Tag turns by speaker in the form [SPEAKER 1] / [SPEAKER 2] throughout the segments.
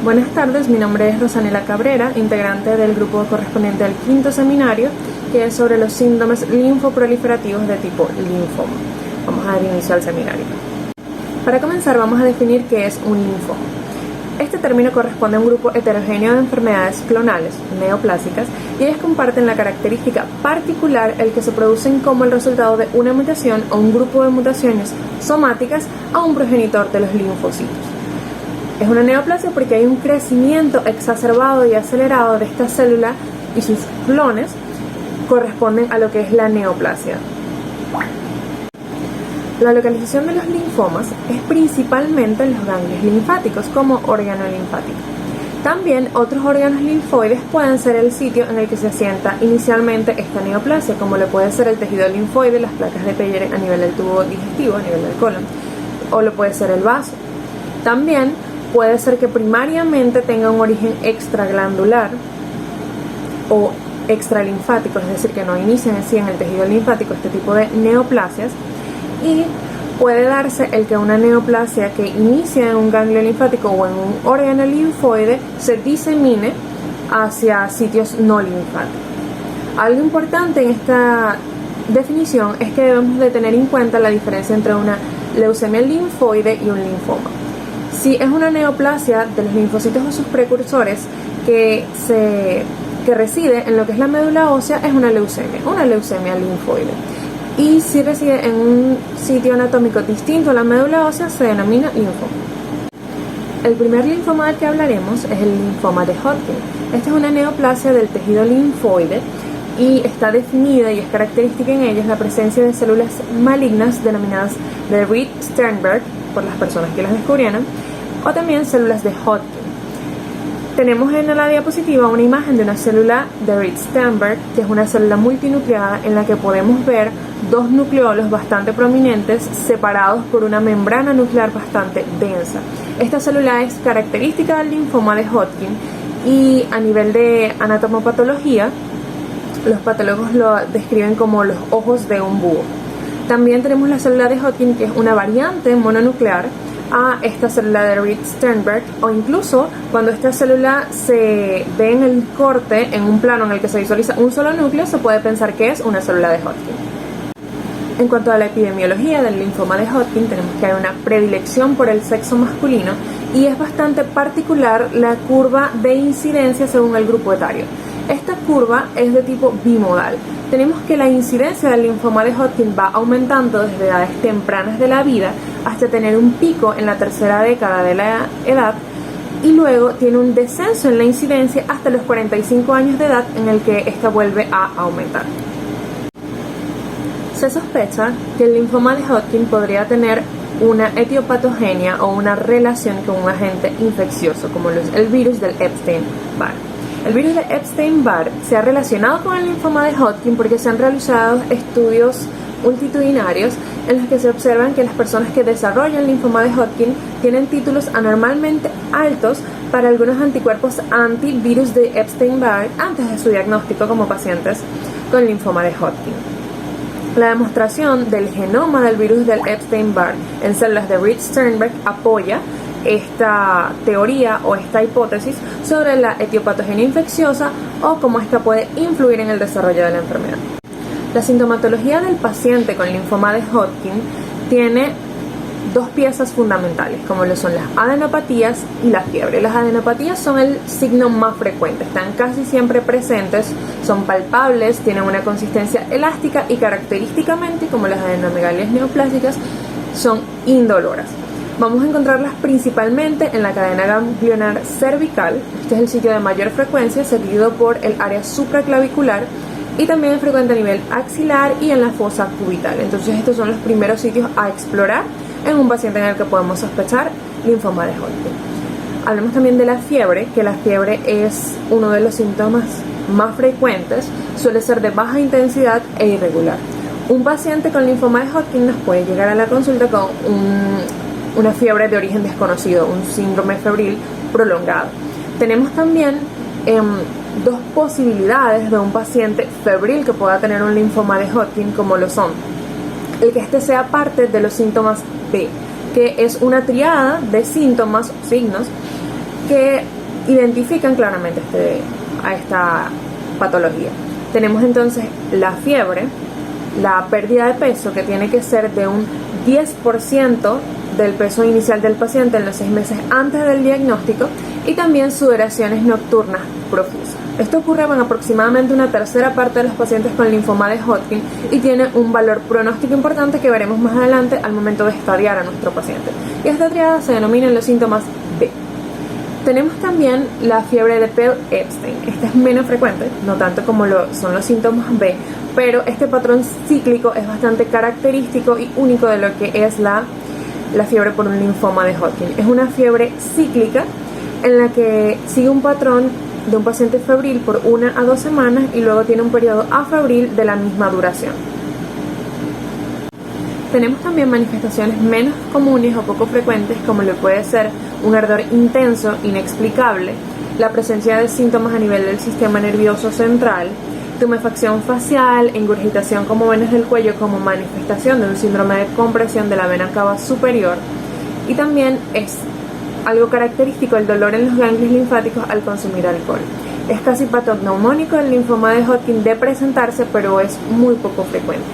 [SPEAKER 1] Buenas tardes, mi nombre es Rosanela Cabrera, integrante del grupo correspondiente al quinto seminario, que es sobre los síndromes linfoproliferativos de tipo linfoma. Vamos a dar inicio al seminario. Para comenzar, vamos a definir qué es un linfoma. Este término corresponde a un grupo heterogéneo de enfermedades clonales, neoplásicas, y ellas comparten la característica particular el que se producen como el resultado de una mutación o un grupo de mutaciones somáticas a un progenitor de los linfocitos. Es una neoplasia porque hay un crecimiento exacerbado y acelerado de esta célula y sus clones corresponden a lo que es la neoplasia. La localización de los linfomas es principalmente en los ganglios linfáticos como órgano linfático. También otros órganos linfoides pueden ser el sitio en el que se asienta inicialmente esta neoplasia, como lo puede ser el tejido linfoide, las placas de Peyer a nivel del tubo digestivo, a nivel del colon, o lo puede ser el vaso. También puede ser que primariamente tenga un origen extraglandular o extralinfático, es decir, que no inician así en el tejido linfático este tipo de neoplasias, y puede darse el que una neoplasia que inicia en un ganglio linfático o en un órgano linfoide se disemine hacia sitios no linfáticos. Algo importante en esta definición es que debemos de tener en cuenta la diferencia entre una leucemia linfoide y un linfoma. Si es una neoplasia de los linfocitos o sus precursores que reside en lo que es la médula ósea, es una leucemia linfoide. Y si reside en un sitio anatómico distinto a la médula ósea, se denomina linfoma. El primer linfoma del que hablaremos es el linfoma de Hodgkin. Esta es una neoplasia del tejido linfoide y está definida y es característica en ella la presencia de células malignas denominadas de Reed-Sternberg, por las personas que las descubrieron, o también células de Hodgkin. Tenemos en la diapositiva una imagen de una célula de Reed-Sternberg, que es una célula multinucleada en la que podemos ver dos nucleolos bastante prominentes separados por una membrana nuclear bastante densa. Esta célula es característica del linfoma de Hodgkin y a nivel de anatomopatología, los patólogos lo describen como los ojos de un búho. También tenemos la célula de Hodgkin, que es una variante mononuclear a esta célula de Reed-Sternberg, o incluso cuando esta célula se ve en el corte, en un plano en el que se visualiza un solo núcleo, se puede pensar que es una célula de Hodgkin. En cuanto a la epidemiología del linfoma de Hodgkin, tenemos que hay una predilección por el sexo masculino y es bastante particular la curva de incidencia según el grupo etario. Esta curva es de tipo bimodal. Tenemos que la incidencia del linfoma de Hodgkin va aumentando desde edades tempranas de la vida hasta tener un pico en la tercera década de la edad y luego tiene un descenso en la incidencia hasta los 45 años de edad en el que esta vuelve a aumentar. Se sospecha que el linfoma de Hodgkin podría tener una etiopatogenia o una relación con un agente infeccioso como el virus del Epstein-Barr. El virus de Epstein-Barr se ha relacionado con el linfoma de Hodgkin porque se han realizado estudios multitudinarios en los que se observan que las personas que desarrollan linfoma de Hodgkin tienen títulos anormalmente altos para algunos anticuerpos antivirus de Epstein-Barr antes de su diagnóstico como pacientes con linfoma de Hodgkin. La demostración del genoma del virus del Epstein-Barr en células de Reed-Sternberg apoya esta teoría o esta hipótesis sobre la etiopatogenia infecciosa o cómo esta puede influir en el desarrollo de la enfermedad. La sintomatología del paciente con linfoma de Hodgkin tiene dos piezas fundamentales, como lo son las adenopatías y la fiebre. Las adenopatías son el signo más frecuente, están casi siempre presentes, son palpables, tienen una consistencia elástica y característicamente, como las adenomegalias neoplásicas, son indoloras. Vamos a encontrarlas principalmente en la cadena ganglionar cervical, este es el sitio de mayor frecuencia, seguido por el área supraclavicular y también es frecuente a nivel axilar y en la fosa cubital. Entonces estos son los primeros sitios a explorar en un paciente en el que podemos sospechar linfoma de Hodgkin. Hablemos también de la fiebre, que la fiebre es uno de los síntomas más frecuentes, suele ser de baja intensidad e irregular. Un paciente con linfoma de Hodgkin nos puede llegar a la consulta con una fiebre de origen desconocido, un síndrome febril prolongado. Tenemos también dos posibilidades de un paciente febril que pueda tener un linfoma de Hodgkin, como lo son el que este sea parte de los síntomas B, que es una triada de síntomas o signos que identifican claramente a esta patología. Tenemos entonces la fiebre, la pérdida de peso, que tiene que ser de un 10% del peso inicial del paciente en los 6 meses antes del diagnóstico, y también sudoraciones nocturnas profusas. Esto ocurre en aproximadamente una tercera parte de los pacientes con linfoma de Hodgkin y tiene un valor pronóstico importante que veremos más adelante al momento de estadiar a nuestro paciente. Y esta triada se denominan los síntomas B. Tenemos también la fiebre de Bell-Epstein. Esta es menos frecuente, no tanto como son los síntomas B, pero este patrón cíclico es bastante característico y único de lo que es la fiebre por un linfoma de Hodgkin. Es una fiebre cíclica en la que sigue un patrón de un paciente febril por 1 a 2 semanas y luego tiene un periodo afebril de la misma duración. Tenemos también manifestaciones menos comunes o poco frecuentes, como lo puede ser un ardor intenso, inexplicable, la presencia de síntomas a nivel del sistema nervioso central, tumefacción facial, ingurgitación como venas del cuello como manifestación de un síndrome de compresión de la vena cava superior, y también es algo característico el dolor en los ganglios linfáticos al consumir alcohol. Es casi patognomónico el linfoma de Hodgkin de presentarse, pero es muy poco frecuente.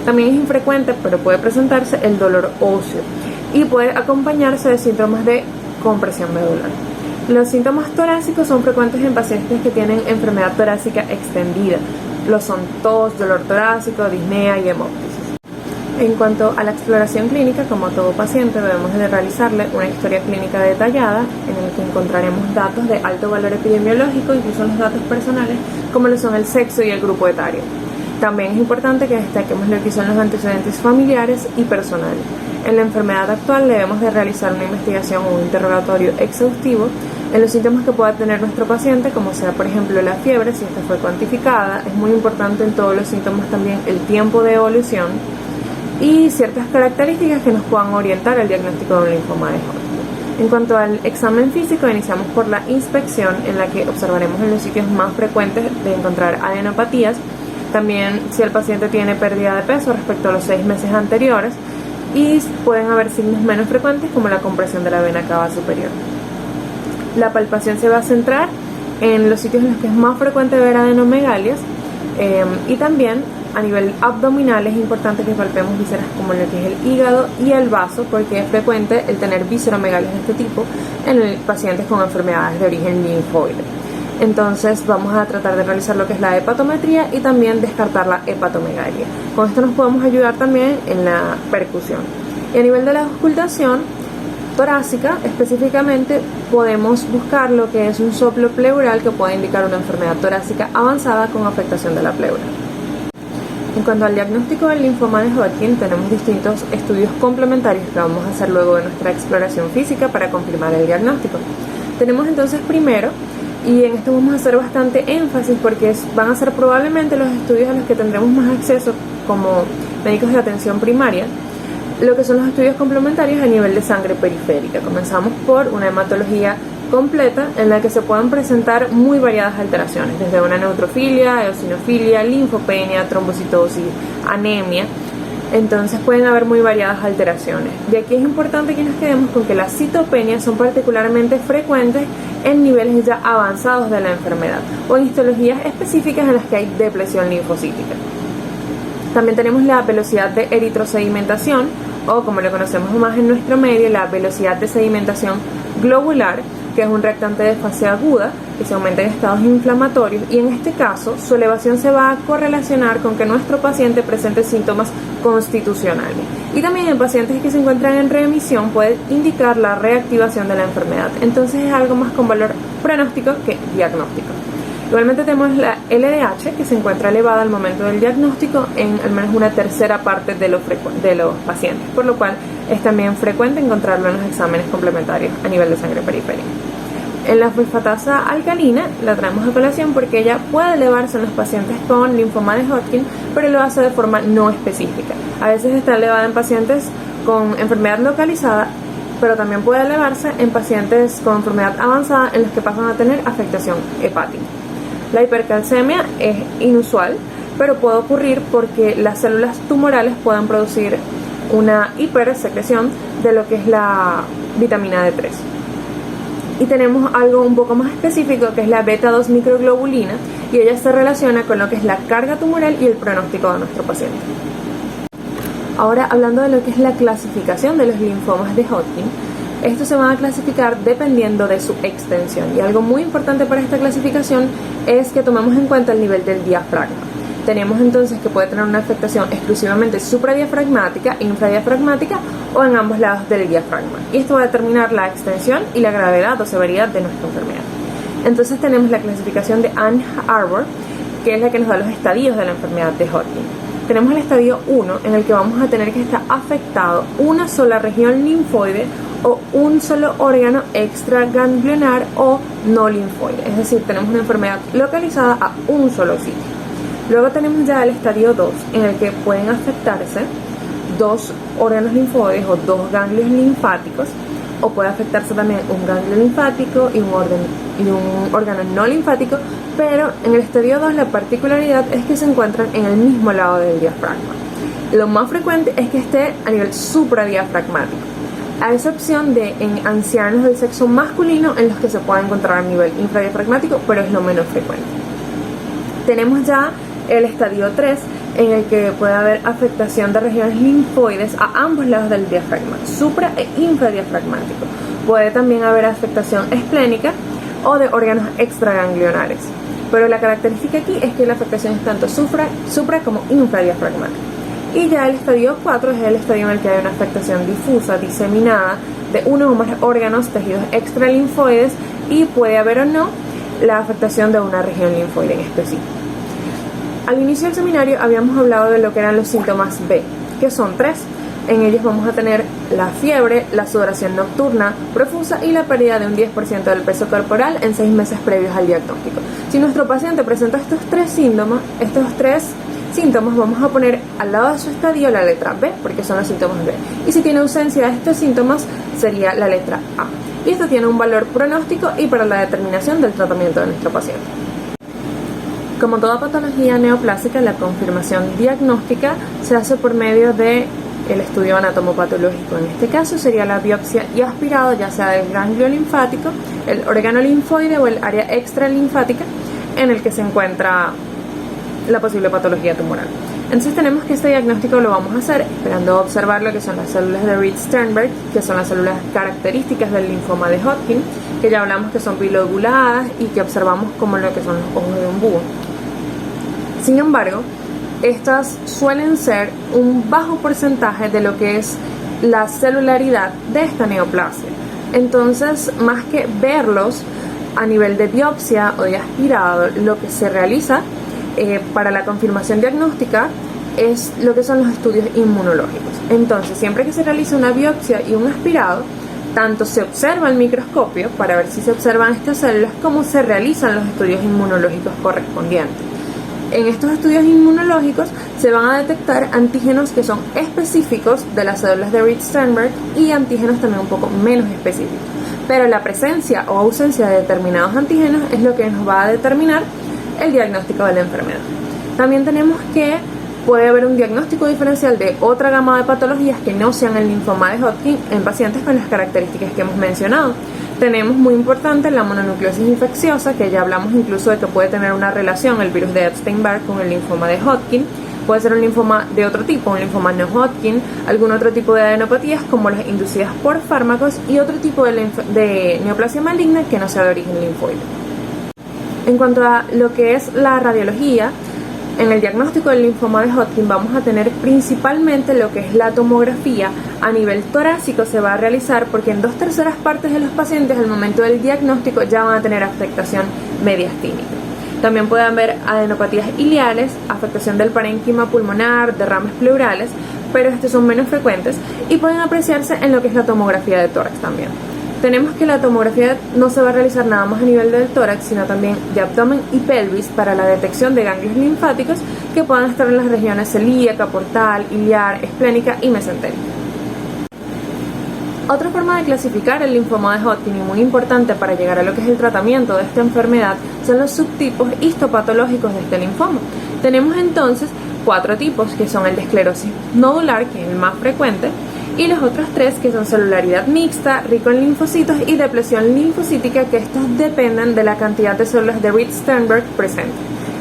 [SPEAKER 1] También es infrecuente, pero puede presentarse el dolor óseo y puede acompañarse de síntomas de compresión medular. Los síntomas torácicos son frecuentes en pacientes que tienen enfermedad torácica extendida. Lo son tos, dolor torácico, disnea y hemóptisis. En cuanto a la exploración clínica, como todo paciente debemos de realizarle una historia clínica detallada en la que encontraremos datos de alto valor epidemiológico, incluso los datos personales, como lo son el sexo y el grupo etario. También es importante que destaquemos lo que son los antecedentes familiares y personales. En la enfermedad actual debemos de realizar una investigación o un interrogatorio exhaustivo en los síntomas que pueda tener nuestro paciente, como sea por ejemplo la fiebre, si esta fue cuantificada. Es muy importante en todos los síntomas también el tiempo de evolución y ciertas características que nos puedan orientar al diagnóstico de un linfoma de Hodgkin. En cuanto al examen físico, iniciamos por la inspección, en la que observaremos en los sitios más frecuentes de encontrar adenopatías, también si el paciente tiene pérdida de peso respecto a los 6 meses anteriores, y pueden haber signos menos frecuentes como la compresión de la vena cava superior. La palpación se va a centrar en los sitios en los que es más frecuente ver adenomegalias, y también a nivel abdominal es importante que palpemos vísceras como lo que es el hígado y el vaso, porque es frecuente el tener visceromegalias de este tipo en pacientes con enfermedades de origen linfoide. Entonces vamos a tratar de realizar lo que es la hepatometría y también descartar la hepatomegalia. Con esto nos podemos ayudar también en la percusión. Y a nivel de la auscultación torácica, específicamente podemos buscar lo que es un soplo pleural que puede indicar una enfermedad torácica avanzada con afectación de la pleura. En cuanto al diagnóstico del linfoma de Hodgkin, tenemos distintos estudios complementarios que vamos a hacer luego de nuestra exploración física para confirmar el diagnóstico. Tenemos entonces primero, y en esto vamos a hacer bastante énfasis porque van a ser probablemente los estudios a los que tendremos más acceso como médicos de atención primaria, lo que son los estudios complementarios a nivel de sangre periférica. Comenzamos por una hematología completa en la que se pueden presentar muy variadas alteraciones, desde una neutrofilia, eosinofilia, linfopenia, trombocitosis, anemia. Entonces pueden haber muy variadas alteraciones. De aquí es importante que nos quedemos con que las citopenias son particularmente frecuentes en niveles ya avanzados de la enfermedad o en histologías específicas en las que hay depresión linfocítica. También tenemos la velocidad de eritrosedimentación, o como lo conocemos más en nuestro medio, la velocidad de sedimentación globular, que es un reactante de fase aguda que se aumenta en estados inflamatorios, y en este caso su elevación se va a correlacionar con que nuestro paciente presente síntomas constitucionales. Y también en pacientes que se encuentran en remisión puede indicar la reactivación de la enfermedad. Entonces es algo más con valor pronóstico que diagnóstico. Igualmente tenemos la LDH, que se encuentra elevada al momento del diagnóstico en al menos una tercera parte de los pacientes, por lo cual es también frecuente encontrarlo en los exámenes complementarios a nivel de sangre periférica. En la fosfatasa alcalina la traemos a colación porque ella puede elevarse en los pacientes con linfoma de Hodgkin, pero lo hace de forma no específica. A veces está elevada en pacientes con enfermedad localizada, pero también puede elevarse en pacientes con enfermedad avanzada en los que pasan a tener afectación hepática. La hipercalcemia es inusual, pero puede ocurrir porque las células tumorales pueden producir una hipersecreción de lo que es la vitamina D3. Y tenemos algo un poco más específico que es la beta-2 microglobulina, y ella se relaciona con lo que es la carga tumoral y el pronóstico de nuestro paciente. Ahora, hablando de lo que es la clasificación de los linfomas de Hodgkin, estos se van a clasificar dependiendo de su extensión, y algo muy importante para esta clasificación es que tomemos en cuenta el nivel del diafragma. Tenemos entonces que puede tener una afectación exclusivamente supradiafragmática, infradiafragmática o en ambos lados del diafragma, y esto va a determinar la extensión y la gravedad o severidad de nuestra enfermedad. Entonces tenemos la clasificación de Ann Arbor, que es la que nos da los estadios de la enfermedad de Hodgkin. Tenemos el estadio 1, en el que vamos a tener que estar afectado una sola región linfoide o un solo órgano extraganglionar o no linfoide, es decir, tenemos una enfermedad localizada a un solo sitio. Luego tenemos ya el estadio 2, en el que pueden afectarse dos órganos linfoides o dos ganglios linfáticos, o puede afectarse también un ganglio linfático y un órgano no linfático, pero en el estadio 2 la particularidad es que se encuentran en el mismo lado del diafragma. Lo más frecuente es que esté a nivel supradiafragmático, a excepción de en ancianos del sexo masculino, en los que se puede encontrar a nivel infradiafragmático, pero es lo menos frecuente. Tenemos ya el estadio 3, en el que puede haber afectación de regiones linfoides a ambos lados del diafragma, supra e infradiafragmático. Puede también haber afectación esplénica o de órganos extraganglionares, pero la característica aquí es que la afectación es tanto supra como infradiafragmática. Y ya el estadio 4 es el estadio en el que hay una afectación difusa, diseminada, de uno o más órganos, tejidos extralinfoides, y puede haber o no la afectación de una región linfoide en específico. Al inicio del seminario habíamos hablado de lo que eran los síntomas B, que son 3. En ellos vamos a tener la fiebre, la sudoración nocturna profusa y la pérdida de un 10% del peso corporal en 6 meses previos al diagnóstico. Si nuestro paciente presenta estos tres síntomas, vamos a poner al lado de su estadio la letra B, porque son los síntomas B. Y si tiene ausencia de estos síntomas, sería la letra A. Y esto tiene un valor pronóstico y para la determinación del tratamiento de nuestro paciente. Como toda patología neoplásica, la confirmación diagnóstica se hace por medio de el estudio anatomopatológico. En este caso sería la biopsia y aspirado, ya sea del ganglio linfático, el órgano linfoide o el área extralinfática en el que se encuentra la posible patología tumoral. Entonces tenemos que este diagnóstico lo vamos a hacer esperando observar lo que son las células de Reed-Sternberg, que son las células características del linfoma de Hodgkin, que ya hablamos que son bilobuladas y que observamos como lo que son los ojos de un búho. Sin embargo, estas suelen ser un bajo porcentaje de lo que es la celularidad de esta neoplasia. Entonces, más que verlos a nivel de biopsia o de aspirado, lo que se realiza para la confirmación diagnóstica es lo que son los estudios inmunológicos. Entonces, siempre que se realiza una biopsia y un aspirado, tanto se observa el microscopio para ver si se observan estas células, como se realizan los estudios inmunológicos correspondientes. En estos estudios inmunológicos se van a detectar antígenos que son específicos de las células de Reed-Sternberg y antígenos también un poco menos específicos. Pero la presencia o ausencia de determinados antígenos es lo que nos va a determinar el diagnóstico de la enfermedad. También tenemos que puede haber un diagnóstico diferencial de otra gama de patologías que no sean el linfoma de Hodgkin en pacientes con las características que hemos mencionado. Tenemos muy importante la mononucleosis infecciosa, que ya hablamos incluso de que puede tener una relación el virus de Epstein-Barr con el linfoma de Hodgkin. Puede ser un linfoma de otro tipo, un linfoma no Hodgkin, algún otro tipo de adenopatías como las inducidas por fármacos y otro tipo de neoplasia maligna que no sea de origen linfoide. En cuanto a lo que es la radiología, en el diagnóstico del linfoma de Hodgkin vamos a tener principalmente lo que es la tomografía a nivel torácico. Se va a realizar porque en 2/3 partes de los pacientes al momento del diagnóstico ya van a tener afectación mediastínica. También puede haber adenopatías iliares, afectación del parénquima pulmonar, derrames pleurales, pero estos son menos frecuentes y pueden apreciarse en lo que es la tomografía de tórax también. Tenemos que la tomografía no se va a realizar nada más a nivel del tórax, sino también de abdomen y pelvis para la detección de ganglios linfáticos que puedan estar en las regiones celíaca, portal, iliar, esplénica y mesentérica. Otra forma de clasificar el linfoma de Hodgkin, y muy importante para llegar a lo que es el tratamiento de esta enfermedad, son los subtipos histopatológicos de este linfoma. Tenemos entonces 4 tipos, que son el de esclerosis nodular, que es el más frecuente, y los otros tres que son celularidad mixta, rico en linfocitos y depresión linfocítica, que estos dependen de la cantidad de células de Reed-Sternberg presente.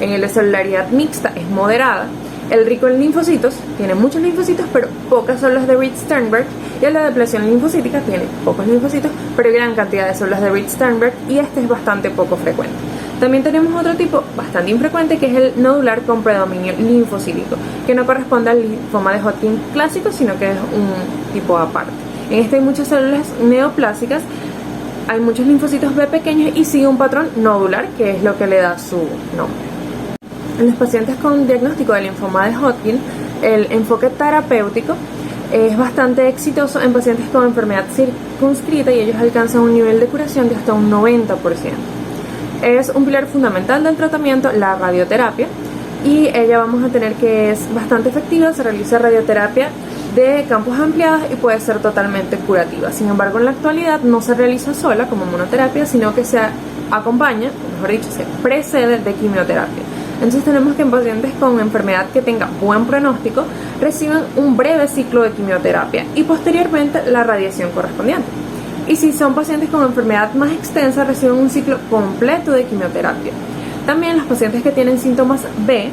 [SPEAKER 1] En el de celularidad mixta es moderada, el rico en linfocitos tiene muchos linfocitos pero pocas células de Reed-Sternberg, y el de depresión linfocítica tiene pocos linfocitos pero gran cantidad de células de Reed-Sternberg, y este es bastante poco frecuente. También tenemos otro tipo bastante infrecuente, que es el nodular con predominio linfocítico, que no corresponde al linfoma de Hodgkin clásico, sino que es un tipo aparte. En este hay muchas células neoplásicas, hay muchos linfocitos B pequeños y sigue un patrón nodular, que es lo que le da su nombre. En los pacientes con diagnóstico de linfoma de Hodgkin, el enfoque terapéutico es bastante exitoso en pacientes con enfermedad circunscrita, y ellos alcanzan un nivel de curación de hasta un 90%. Es un pilar fundamental del tratamiento la radioterapia, y ella vamos a tener que es bastante efectiva. Se realiza radioterapia de campos ampliados y puede ser totalmente curativa. Sin embargo, en la actualidad no se realiza sola como monoterapia, sino que se acompaña, mejor dicho, se precede de quimioterapia. Entonces tenemos que en pacientes con enfermedad que tenga buen pronóstico reciban un breve ciclo de quimioterapia y posteriormente la radiación correspondiente. Y si son pacientes con enfermedad más extensa, reciben un ciclo completo de quimioterapia. También los pacientes que tienen síntomas B,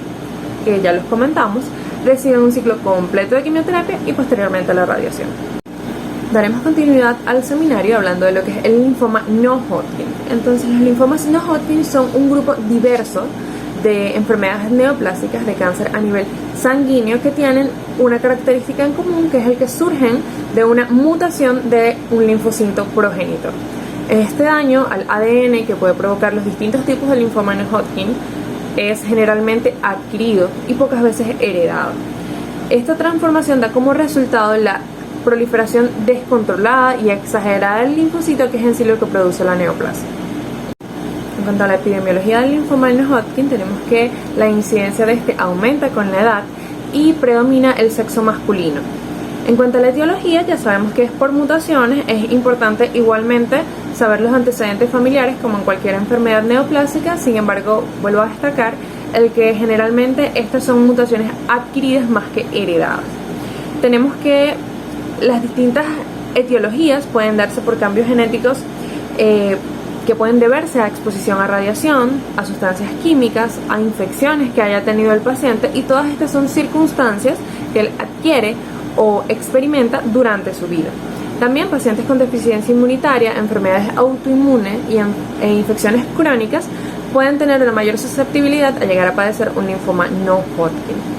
[SPEAKER 1] que ya los comentamos, reciben un ciclo completo de quimioterapia y posteriormente la radiación. Daremos continuidad al seminario hablando de lo que es el linfoma no Hodgkin. Entonces, los linfomas no Hodgkin son un grupo diverso de enfermedades neoplásicas de cáncer a nivel sanguíneo que tienen una característica en común, que es el que surgen de una mutación de un linfocito progenitor. Este daño al ADN que puede provocar los distintos tipos de linfoma no Hodgkin es generalmente adquirido y pocas veces heredado. Esta transformación da como resultado la proliferación descontrolada y exagerada del linfocito, que es en sí lo que produce la neoplasia. En cuanto a la epidemiología del linfoma no Hodgkin, tenemos que la incidencia de este aumenta con la edad y predomina el sexo masculino. En cuanto a la etiología, ya sabemos que es por mutaciones. Es importante igualmente saber los antecedentes familiares como en cualquier enfermedad neoplásica. Sin embargo, vuelvo a destacar el que generalmente estas son mutaciones adquiridas más que heredadas. Tenemos que las distintas etiologías pueden darse por cambios genéticos que pueden deberse a exposición a radiación, a sustancias químicas, a infecciones que haya tenido el paciente, y todas estas son circunstancias que él adquiere o experimenta durante su vida. También pacientes con deficiencia inmunitaria, enfermedades autoinmunes e infecciones crónicas pueden tener una mayor susceptibilidad a llegar a padecer un linfoma no Hodgkin.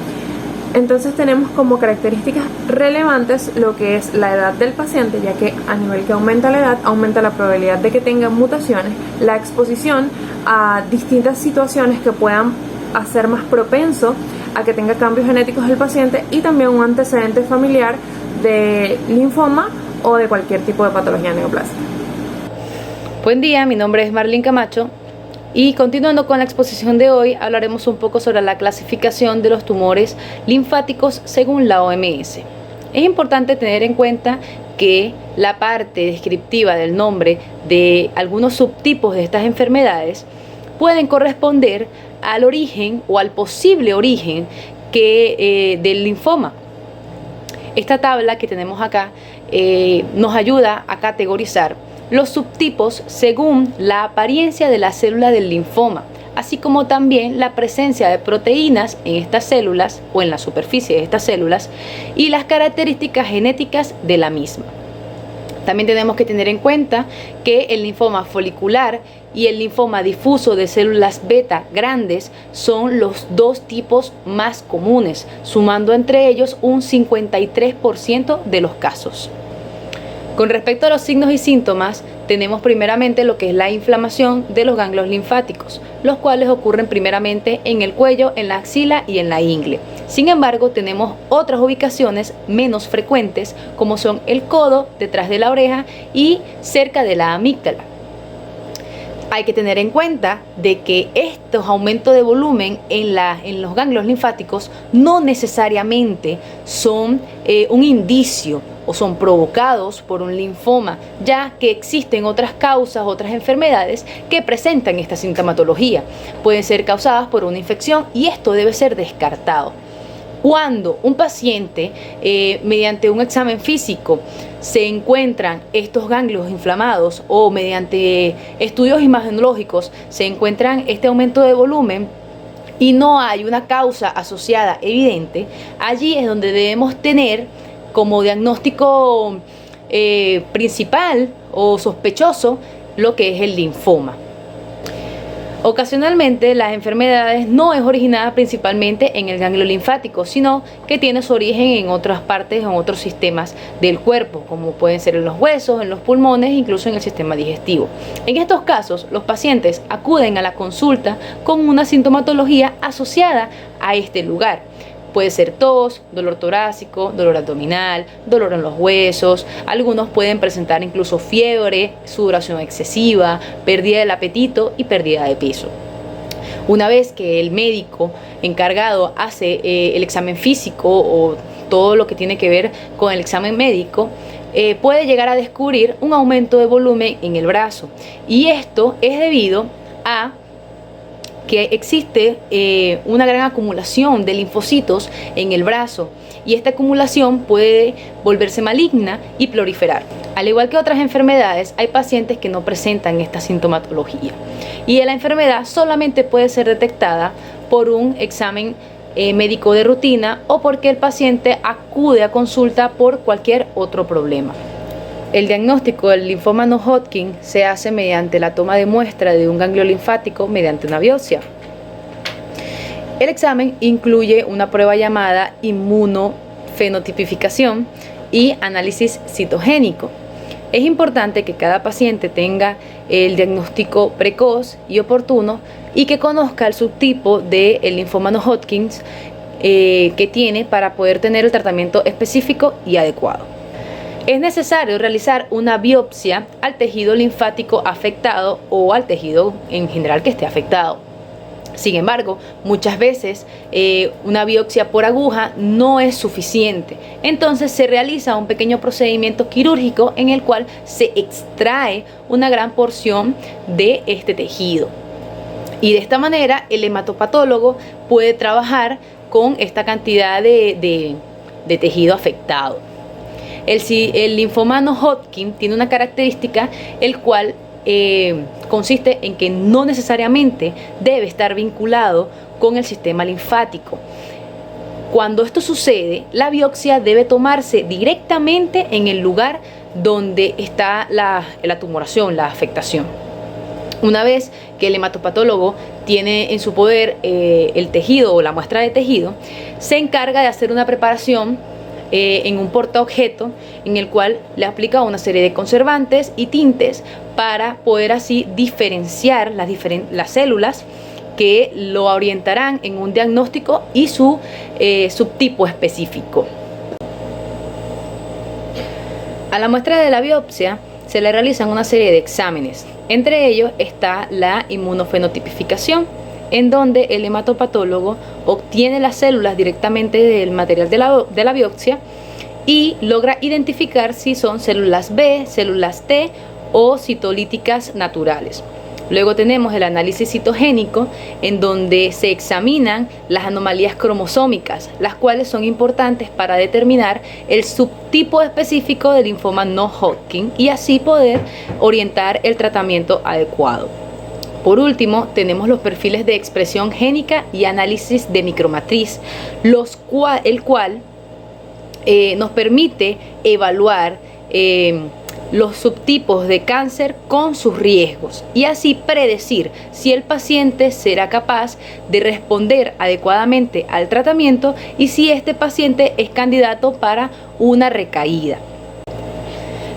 [SPEAKER 1] Entonces tenemos como características relevantes lo que es la edad del paciente, ya que a nivel que aumenta la edad, aumenta la probabilidad de que tenga mutaciones, la exposición a distintas situaciones que puedan hacer más propenso a que tenga cambios genéticos del paciente, y también un antecedente familiar de linfoma o de cualquier tipo de patología neoplásica.
[SPEAKER 2] Buen día, mi nombre es Marlene Camacho. Y continuando con la exposición de hoy, hablaremos un poco sobre la clasificación de los tumores linfáticos según la OMS. Es importante tener en cuenta que la parte descriptiva del nombre de algunos subtipos de estas enfermedades pueden corresponder al origen o al posible origen del linfoma. Esta tabla que tenemos acá nos ayuda a categorizar los subtipos según la apariencia de la célula del linfoma, así como también la presencia de proteínas en estas células o en la superficie de estas células y las características genéticas de la misma. También tenemos que tener en cuenta que el linfoma folicular y el linfoma difuso de células beta grandes son los dos tipos más comunes, sumando entre ellos un 53% de los casos. Con respecto a los signos y síntomas, tenemos primeramente lo que es la inflamación de los ganglios linfáticos, los cuales ocurren primeramente en el cuello, en la axila y en la ingle. Sin embargo, tenemos otras ubicaciones menos frecuentes, como son el codo, detrás de la oreja y cerca de la amígdala. Hay que tener en cuenta de que estos aumentos de volumen en los ganglios linfáticos no necesariamente son un indicio o son provocados por un linfoma, ya que existen otras causas, otras enfermedades que presentan esta sintomatología. Pueden ser causadas por una infección y esto debe ser descartado. Cuando un paciente, mediante un examen físico, se encuentran estos ganglios inflamados o mediante estudios imagenológicos se encuentran este aumento de volumen y no hay una causa asociada evidente, allí es donde debemos tener como diagnóstico principal o sospechoso lo que es el linfoma. Ocasionalmente las enfermedades no es originada principalmente en el ganglio linfático, sino que tiene su origen en otras partes, en otros sistemas del cuerpo, como pueden ser en los huesos, en los pulmones, incluso en el sistema digestivo. En estos casos, los pacientes acuden a la consulta con una sintomatología asociada a este lugar. Puede ser tos, dolor torácico, dolor abdominal, dolor en los huesos. Algunos pueden presentar incluso fiebre, sudoración excesiva, pérdida del apetito y pérdida de peso. Una vez que el médico encargado hace el examen físico o todo lo que tiene que ver con el examen médico, puede llegar a descubrir un aumento de volumen en el brazo. Y esto es debido a que existe una gran acumulación de linfocitos en el brazo y esta acumulación puede volverse maligna y proliferar. Al igual que otras enfermedades, hay pacientes que no presentan esta sintomatología y la enfermedad solamente puede ser detectada por un examen médico de rutina o porque el paciente acude a consulta por cualquier otro problema. El diagnóstico del linfoma no-Hodgkin se hace mediante la toma de muestra de un ganglio linfático mediante una biopsia. El examen incluye una prueba llamada inmunofenotipificación y análisis citogénico. Es importante que cada paciente tenga el diagnóstico precoz y oportuno y que conozca el subtipo del linfoma no-Hodgkin que tiene para poder tener el tratamiento específico y adecuado. Es necesario realizar una biopsia al tejido linfático afectado o al tejido en general que esté afectado. Sin embargo, muchas veces una biopsia por aguja no es suficiente. Entonces se realiza un pequeño procedimiento quirúrgico en el cual se extrae una gran porción de este tejido. Y de esta manera el hematopatólogo puede trabajar con esta cantidad de tejido afectado. El linfoma no-Hodgkin tiene una característica el cual consiste en que no necesariamente debe estar vinculado con el sistema linfático. Cuando esto sucede, la biopsia debe tomarse directamente en el lugar donde está la tumoración, la afectación. Una vez que el hematopatólogo tiene en su poder el tejido o la muestra de tejido, se encarga de hacer una preparación en un portaobjeto en el cual le aplica una serie de conservantes y tintes para poder así diferenciar las células que lo orientarán en un diagnóstico y su subtipo específico. A la muestra de la biopsia se le realizan una serie de exámenes. Entre ellos está la inmunofenotipificación, en donde el hematopatólogo obtiene las células directamente del material de la biopsia y logra identificar si son células B, células T o citolíticas naturales. Luego tenemos el análisis citogénico, en donde se examinan las anomalías cromosómicas, las cuales son importantes para determinar el subtipo específico del linfoma no-Hodgkin y así poder orientar el tratamiento adecuado. Por último, tenemos los perfiles de expresión génica y análisis de micromatriz, el cual nos permite evaluar los subtipos de cáncer con sus riesgos y así predecir si el paciente será capaz de responder adecuadamente al tratamiento y si este paciente es candidato para una recaída.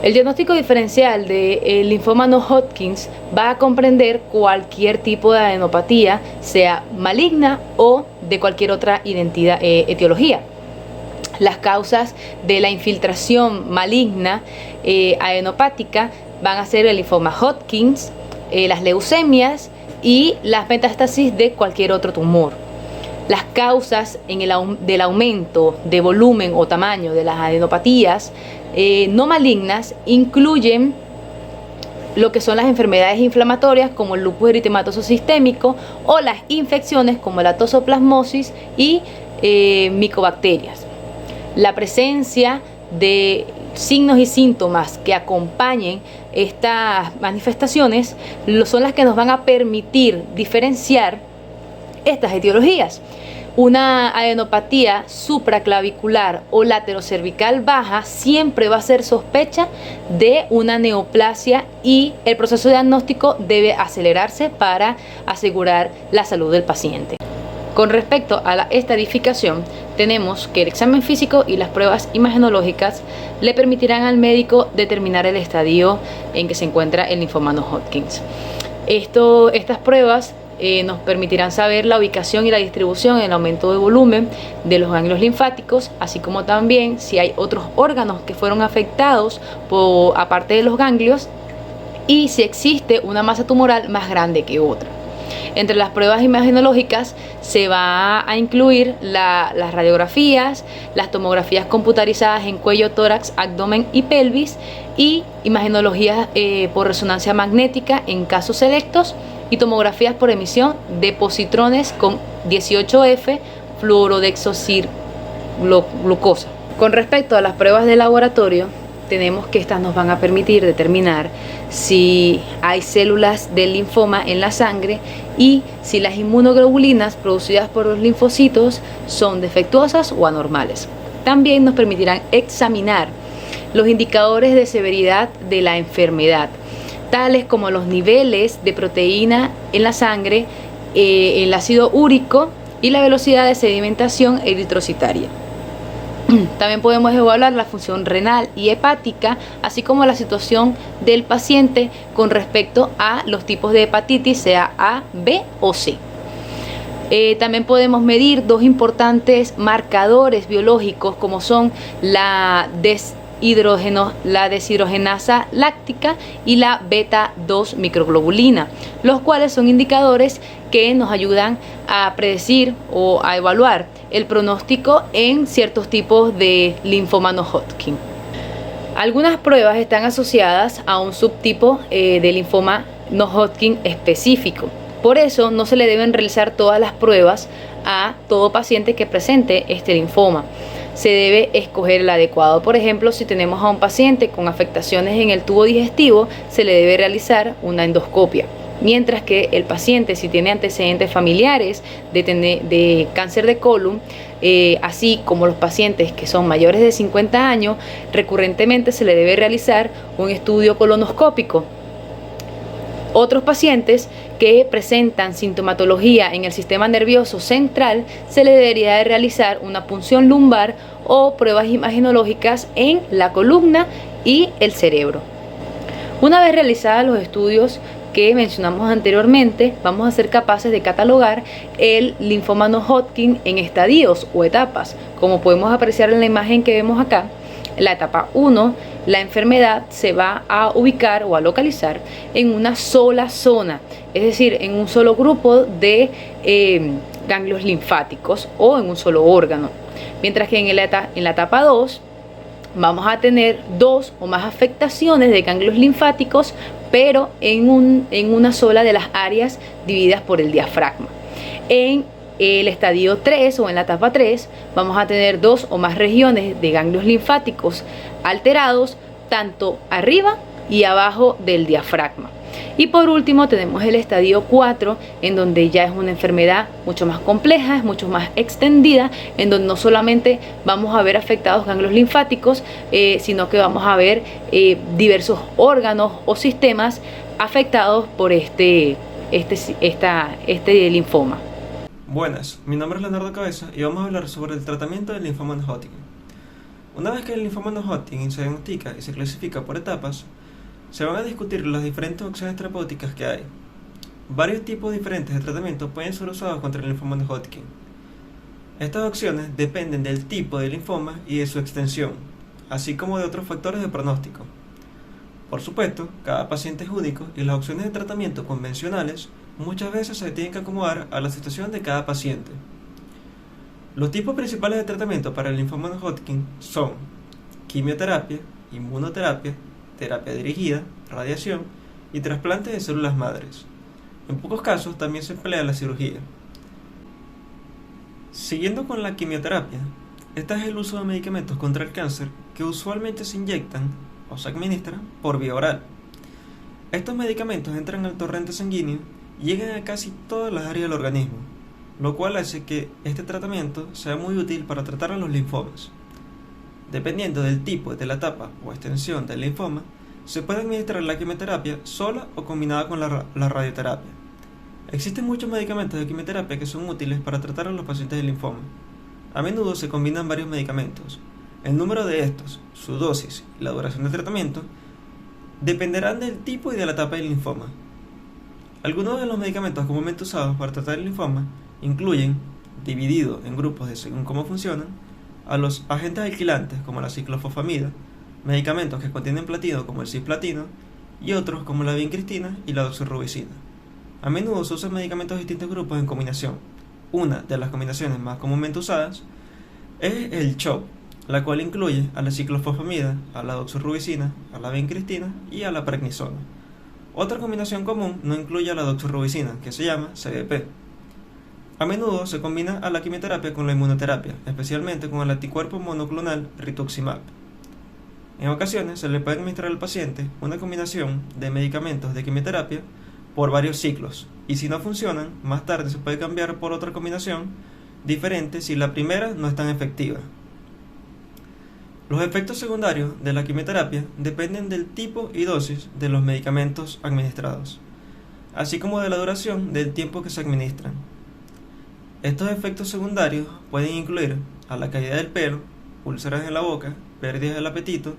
[SPEAKER 2] El diagnóstico diferencial del linfoma no-Hodgkin va a comprender cualquier tipo de adenopatía, sea maligna o de cualquier otra etiología. Las causas de la infiltración maligna adenopática van a ser el linfoma Hodgkin, las leucemias y las metástasis de cualquier otro tumor. Las causas del aumento de volumen o tamaño de las adenopatías no malignas incluyen lo que son las enfermedades inflamatorias como el lupus eritematoso sistémico o las infecciones como la tosoplasmosis y micobacterias. La presencia de signos y síntomas que acompañen estas manifestaciones son las que nos van a permitir diferenciar estas etiologías. Una adenopatía supraclavicular o laterocervical baja siempre va a ser sospecha de una neoplasia y el proceso diagnóstico debe acelerarse para asegurar la salud del paciente. Con respecto a la estadificación, tenemos que el examen físico y las pruebas imagenológicas le permitirán al médico determinar el estadio en que se encuentra el linfoma no-Hodgkin. Estas pruebas nos permitirán saber la ubicación y la distribución en el aumento de volumen de los ganglios linfáticos, así como también si hay otros órganos que fueron afectados aparte de los ganglios y si existe una masa tumoral más grande que otra. Entre las pruebas imagenológicas se va a incluir las radiografías, las tomografías computarizadas en cuello, tórax, abdomen y pelvis y imagenologías por resonancia magnética en casos selectos y tomografías por emisión de positrones con 18F fluorodexosirglucosa. Con respecto a las pruebas de laboratorio, tenemos que estas nos van a permitir determinar si hay células del linfoma en la sangre y si las inmunoglobulinas producidas por los linfocitos son defectuosas o anormales. También nos permitirán examinar los indicadores de severidad de la enfermedad, tales como los niveles de proteína en la sangre, el ácido úrico y la velocidad de sedimentación eritrocitaria. También podemos evaluar la función renal y hepática, así como la situación del paciente con respecto a los tipos de hepatitis, sea A, B o C. También podemos medir dos importantes marcadores biológicos como son la deshidrogenasa láctica y la beta-2 microglobulina, los cuales son indicadores que nos ayudan a predecir o a evaluar el pronóstico en ciertos tipos de linfoma no-Hodgkin. Algunas pruebas están asociadas a un subtipo de linfoma no-Hodgkin específico. Por eso no se le deben realizar todas las pruebas a todo paciente que presente este linfoma. Se debe escoger el adecuado. Por ejemplo, si tenemos a un paciente con afectaciones en el tubo digestivo, se le debe realizar una endoscopia. Mientras que el paciente, si tiene antecedentes familiares de cáncer de colon, así como los pacientes que son mayores de 50 años, recurrentemente se le debe realizar un estudio colonoscópico. Otros pacientes que presentan sintomatología en el sistema nervioso central, se le debería de realizar una punción lumbar o pruebas imagenológicas en la columna y el cerebro. Una vez realizados los estudios que mencionamos anteriormente, vamos a ser capaces de catalogar el linfoma no-Hodgkin en estadios o etapas. Como podemos apreciar en la imagen que vemos acá, en la etapa 1, la enfermedad se va a ubicar o a localizar en una sola zona, es decir, en un solo grupo de ganglios linfáticos o en un solo órgano. Mientras que en la etapa 2 vamos a tener dos o más afectaciones de ganglios linfáticos, pero en una sola de las áreas divididas por el diafragma. En el estadio 3 o en la etapa 3 vamos a tener dos o más regiones de ganglios linfáticos alterados, tanto arriba y abajo del diafragma. Y por último tenemos el estadio 4, en donde ya es una enfermedad mucho más compleja, es mucho más extendida, en donde no solamente vamos a ver afectados ganglios linfáticos, sino que vamos a ver diversos órganos o sistemas afectados por este linfoma.
[SPEAKER 3] Buenas, mi nombre es Leonardo Cabeza y vamos a hablar sobre el tratamiento del linfoma no-Hodgkin. Una vez que el linfoma no-Hodgkin se diagnostica y se clasifica por etapas, se van a discutir las diferentes opciones terapéuticas que hay. Varios tipos diferentes de tratamiento pueden ser usados contra el linfoma no-Hodgkin. Estas opciones dependen del tipo de linfoma y de su extensión, así como de otros factores de pronóstico. Por supuesto, cada paciente es único y las opciones de tratamiento convencionales muchas veces se tienen que acomodar a la situación de cada paciente. Los tipos principales de tratamiento para el linfoma no-Hodgkin son quimioterapia, inmunoterapia, terapia dirigida, radiación y trasplante de células madres. En pocos casos también se emplea la cirugía. Siguiendo con la quimioterapia, esta es el uso de medicamentos contra el cáncer que usualmente se inyectan o se administran por vía oral. Estos medicamentos entran al torrente sanguíneo y llegan a casi todas las áreas del organismo, lo cual hace que este tratamiento sea muy útil para tratar a los linfomas. Dependiendo del tipo, de la etapa o extensión del linfoma, se puede administrar la quimioterapia sola o combinada con la radioterapia. Existen muchos medicamentos de quimioterapia que son útiles para tratar a los pacientes de linfoma. A menudo se combinan varios medicamentos. El número de estos, su dosis y la duración del tratamiento dependerán del tipo y de la etapa del linfoma. Algunos de los medicamentos comúnmente usados para tratar el linfoma incluyen, dividido en grupos de según cómo funcionan, a los agentes alquilantes como la ciclofosfamida, medicamentos que contienen platino como el cisplatino y otros como la vincristina y la doxorubicina. A menudo se usan medicamentos de distintos grupos en combinación. Una de las combinaciones más comúnmente usadas es el CHOP, la cual incluye a la ciclofosfamida, a la doxorubicina, a la vincristina y a la prednisona. Otra combinación común no incluye a la doxorubicina, que se llama CBP. A menudo se combina a la quimioterapia con la inmunoterapia, especialmente con el anticuerpo monoclonal rituximab. En ocasiones se le puede administrar al paciente una combinación de medicamentos de quimioterapia por varios ciclos, y si no funcionan, más tarde se puede cambiar por otra combinación diferente si la primera no es tan efectiva. Los efectos secundarios de la quimioterapia dependen del tipo y dosis de los medicamentos administrados, así como de la duración del tiempo que se administran. Estos efectos secundarios pueden incluir a la caída del pelo, úlceras en la boca, pérdidas del apetito,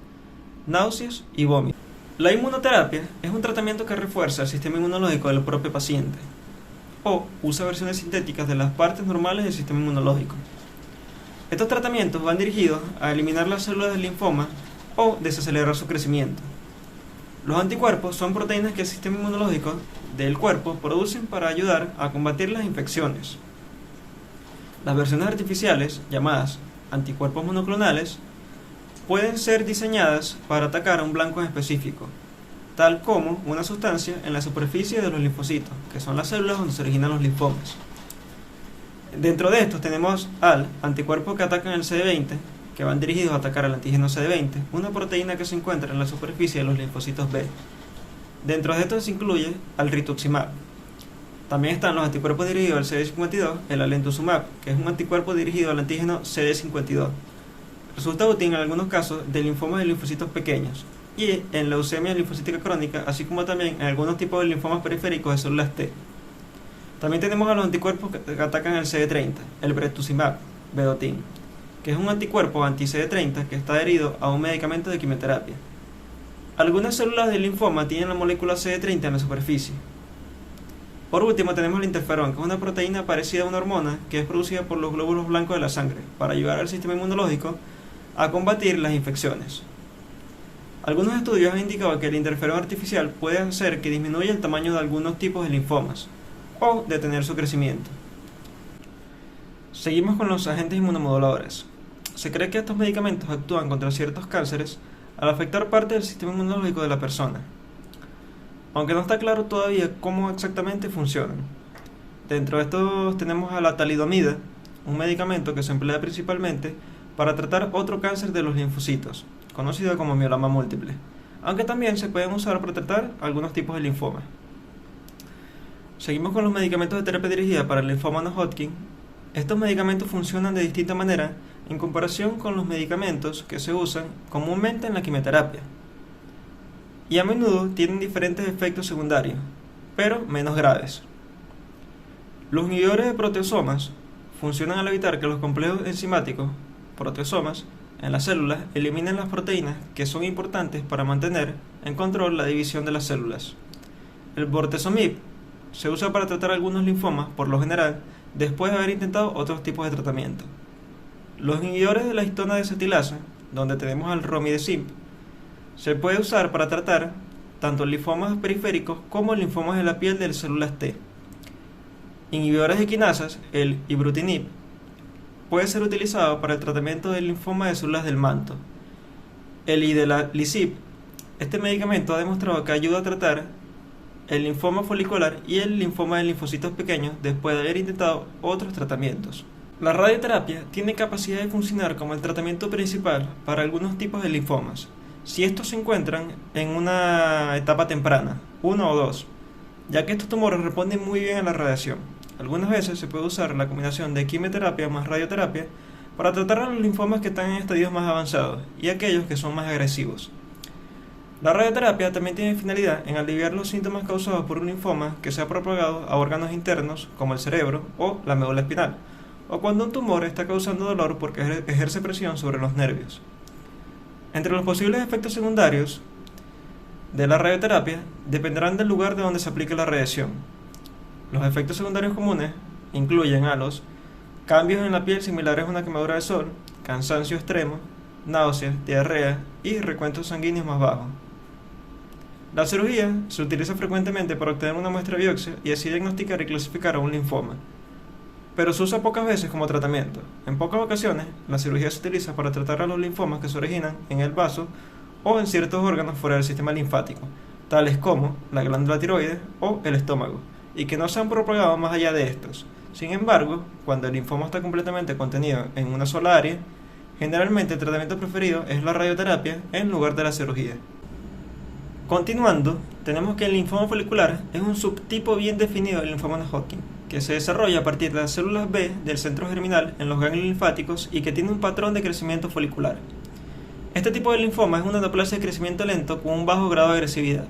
[SPEAKER 3] náuseas y vómitos. La inmunoterapia es un tratamiento que refuerza el sistema inmunológico del propio paciente o usa versiones sintéticas de las partes normales del sistema inmunológico. Estos tratamientos van dirigidos a eliminar las células del linfoma o desacelerar su crecimiento. Los anticuerpos son proteínas que el sistema inmunológico del cuerpo producen para ayudar a combatir las infecciones. Las versiones artificiales, llamadas anticuerpos monoclonales, pueden ser diseñadas para atacar a un blanco en específico, tal como una sustancia en la superficie de los linfocitos, que son las células donde se originan los linfomas. Dentro de estos tenemos al anticuerpos que atacan el CD20, que van dirigidos a atacar al antígeno CD20, una proteína que se encuentra en la superficie de los linfocitos B. Dentro de estos se incluye al rituximab. También están los anticuerpos dirigidos al CD52, el alemtuzumab, que es un anticuerpo dirigido al antígeno CD52. Resulta útil en algunos casos de linfomas de linfocitos pequeños y en leucemia linfocítica crónica, así como también en algunos tipos de linfomas periféricos de células T. También tenemos a los anticuerpos que atacan el CD30, el brentuximab vedotin, que es un anticuerpo anti-CD30 que está adherido a un medicamento de quimioterapia. Algunas células del linfoma tienen la molécula CD30 en la superficie. Por último tenemos el interferón, que es una proteína parecida a una hormona que es producida por los glóbulos blancos de la sangre para ayudar al sistema inmunológico a combatir las infecciones. Algunos estudios han indicado que el interferón artificial puede hacer que disminuya el tamaño de algunos tipos de linfomas o detener su crecimiento. Seguimos con los agentes inmunomoduladores. Se cree que estos medicamentos actúan contra ciertos cánceres al afectar parte del sistema inmunológico de la persona, aunque no está claro todavía cómo exactamente funcionan. Dentro de estos tenemos a la talidomida, un medicamento que se emplea principalmente para tratar otro cáncer de los linfocitos, conocido como mieloma múltiple, aunque también se pueden usar para tratar algunos tipos de linfoma. Seguimos con los medicamentos de terapia dirigida para el linfoma no Hodgkin. Estos medicamentos funcionan de distinta manera en comparación con los medicamentos que se usan comúnmente en la quimioterapia, y a menudo tienen diferentes efectos secundarios, pero menos graves. Los inhibidores de proteasomas funcionan al evitar que los complejos enzimáticos, proteasomas, en las células eliminen las proteínas que son importantes para mantener en control la división de las células. El bortezomib se usa para tratar algunos linfomas, por lo general, después de haber intentado otros tipos de tratamiento. Los inhibidores de la histona desatilasa, donde tenemos al romidezimib, se puede usar para tratar tanto linfomas periféricos como linfomas de la piel de las células T. Inhibidores de quinasas, el ibrutinib, puede ser utilizado para el tratamiento del linfoma de células del manto. El idelalisib, este medicamento ha demostrado que ayuda a tratar el linfoma folicular y el linfoma de linfocitos pequeños después de haber intentado otros tratamientos. La radioterapia tiene capacidad de funcionar como el tratamiento principal para algunos tipos de linfomas, si estos se encuentran en una etapa temprana, 1 o 2, ya que estos tumores responden muy bien a la radiación. Algunas veces se puede usar la combinación de quimioterapia más radioterapia para tratar a los linfomas que están en estadios más avanzados y aquellos que son más agresivos. La radioterapia también tiene finalidad en aliviar los síntomas causados por un linfoma que se ha propagado a órganos internos como el cerebro o la médula espinal, o cuando un tumor está causando dolor porque ejerce presión sobre los nervios. Entre los posibles efectos secundarios de la radioterapia dependerán del lugar de donde se aplique la radiación. Los efectos secundarios comunes incluyen halos, cambios en la piel similares a una quemadura de sol, cansancio extremo, náuseas, diarrea y recuentos sanguíneos más bajos. La cirugía se utiliza frecuentemente para obtener una muestra de biopsia y así diagnosticar y clasificar a un linfoma, pero se usa pocas veces como tratamiento. En pocas ocasiones, la cirugía se utiliza para tratar a los linfomas que se originan en el vaso o en ciertos órganos fuera del sistema linfático, tales como la glándula tiroides o el estómago, y que no se han propagado más allá de estos. Sin embargo, cuando el linfoma está completamente contenido en una sola área, generalmente el tratamiento preferido es la radioterapia en lugar de la cirugía. Continuando, tenemos que el linfoma folicular es un subtipo bien definido del linfoma de Hodgkin, que se desarrolla a partir de las células B del centro germinal en los ganglios linfáticos y que tiene un patrón de crecimiento folicular. Este tipo de linfoma es una neoplasia de crecimiento lento con un bajo grado de agresividad.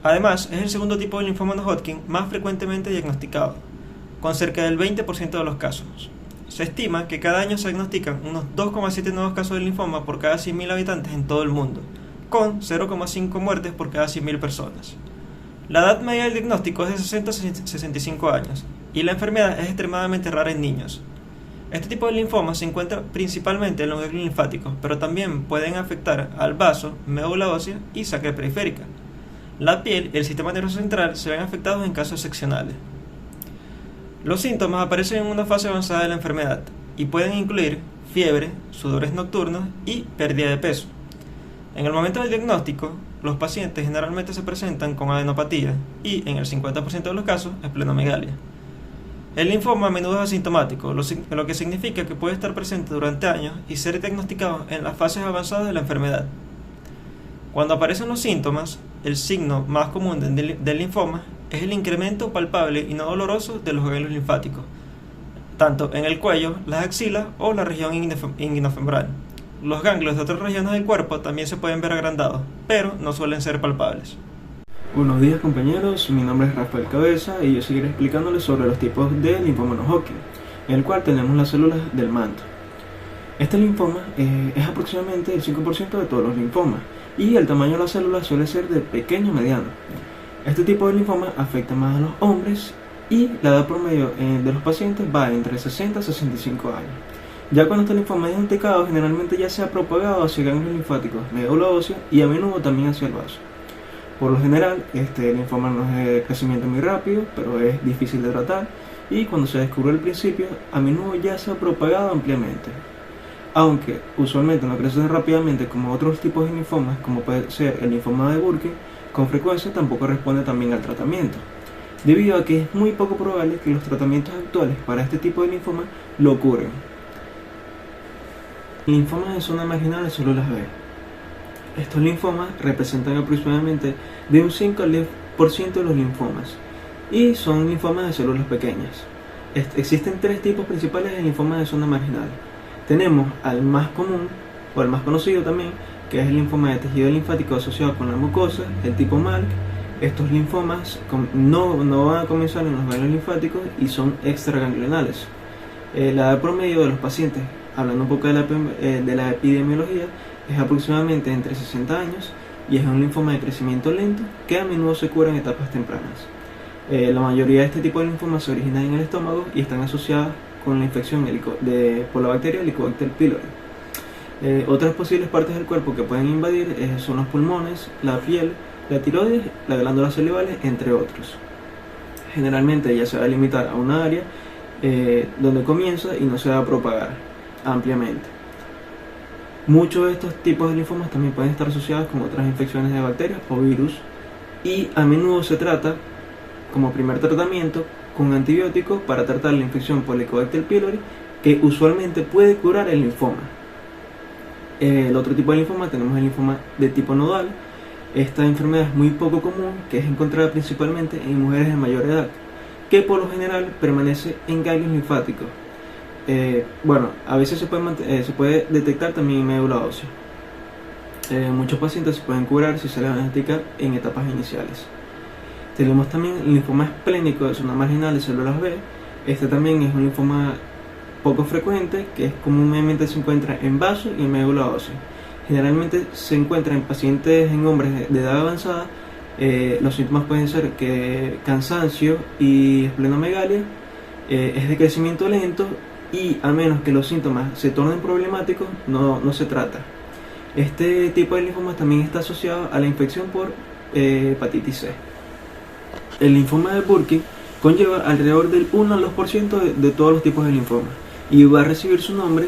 [SPEAKER 3] Además, es el segundo tipo de linfoma de Hodgkin más frecuentemente diagnosticado, con cerca del 20% de los casos. Se estima que cada año se diagnostican unos 2,7 nuevos casos de linfoma por cada 100.000 habitantes en todo el mundo, con 0,5 muertes por cada 100.000 personas. La edad media del diagnóstico es de 60 a 65 años, y la enfermedad es extremadamente rara en niños. Este tipo de linfoma se encuentra principalmente en los ganglios linfáticos, pero también pueden afectar al vaso, médula ósea y sangre periférica. La piel y el sistema nervioso central se ven afectados en casos excepcionales. Los síntomas aparecen en una fase avanzada de la enfermedad y pueden incluir fiebre, sudores nocturnos y pérdida de peso. En el momento del diagnóstico, los pacientes generalmente se presentan con adenopatía y, en el 50% de los casos, esplenomegalia. El linfoma a menudo es asintomático, lo que significa que puede estar presente durante años y ser diagnosticado en las fases avanzadas de la enfermedad. Cuando aparecen los síntomas, el signo más común del linfoma es el incremento palpable y no doloroso de los ganglios linfáticos, tanto en el cuello, las axilas o la región inguinofemoral. Los ganglios de otras regiones del cuerpo también se pueden ver agrandados, pero no suelen ser palpables.
[SPEAKER 4] Buenos días compañeros, mi nombre es Rafael Cabeza y yo seguiré explicándoles sobre los tipos de linfoma no Hodgkin, en el cual tenemos las células del manto. Este linfoma es aproximadamente el 5% de todos los linfomas y el tamaño de las células suele ser de pequeño a mediano. Este tipo de linfoma afecta más a los hombres y la edad promedio de los pacientes va entre 60 a 65 años. Ya cuando este linfoma es diagnosticado, generalmente ya se ha propagado hacia ganglios linfáticos, médula ósea y a menudo también hacia el vaso. Por lo general, este linfoma no es de crecimiento muy rápido, pero es difícil de tratar y cuando se descubrió al principio, a menudo ya se ha propagado ampliamente. Aunque usualmente no crece rápidamente como otros tipos de linfomas, como puede ser el linfoma de Burkitt, con frecuencia tampoco responde también al tratamiento, debido a que es muy poco probable que los tratamientos actuales para este tipo de linfoma lo curen. Linfomas de zona marginal de células B. Estos linfomas representan aproximadamente de un 5 al 10% de los linfomas y son linfomas de células pequeñas. Existen tres tipos principales de linfomas de zona marginal. Tenemos al más común, o al más conocido también, que es el linfoma de tejido linfático asociado con la mucosa, el tipo MALC. Estos linfomas no van a comenzar en los ganglios linfáticos y son extraganglionales. La edad promedio de los pacientes, hablando un poco de la epidemiología, es aproximadamente entre 60 años y es un linfoma de crecimiento lento que a menudo se cura en etapas tempranas. La mayoría de este tipo de linfomas se originan en el estómago y están asociadas con la infección por la bacteria Helicobacter pylori. Otras posibles partes del cuerpo que pueden invadir son los pulmones, la piel, la tiroides, las glándulas salivales, entre otros. Generalmente ya se va a limitar a una área donde comienza y no se va a propagar ampliamente. Muchos de estos tipos de linfomas también pueden estar asociados con otras infecciones de bacterias o virus y a menudo se trata como primer tratamiento con antibióticos para tratar la infección por Helicobacter pylori, que usualmente puede curar el linfoma. El otro tipo de linfoma tenemos el linfoma de tipo nodal. Esta enfermedad es muy poco común, que es encontrada principalmente en mujeres de mayor edad, que por lo general permanece en ganglios linfáticos. A veces se puede detectar también en médula ósea. Muchos pacientes se pueden curar si se les diagnostica en etapas iniciales. Tenemos también el linfoma esplénico de zona marginal de células B. Este también es un linfoma poco frecuente, que comúnmente se encuentra en vaso y en médula ósea. Generalmente se encuentra en pacientes, en hombres de edad avanzada. Los síntomas pueden ser cansancio y esplenomegalia, es de crecimiento lento, y a menos que los síntomas se tornen problemáticos, no se trata. Este tipo de linfoma también está asociado a la infección por hepatitis C. El linfoma de Burkitt conlleva alrededor del 1 al 2% de todos los tipos de linfoma, y va a recibir su nombre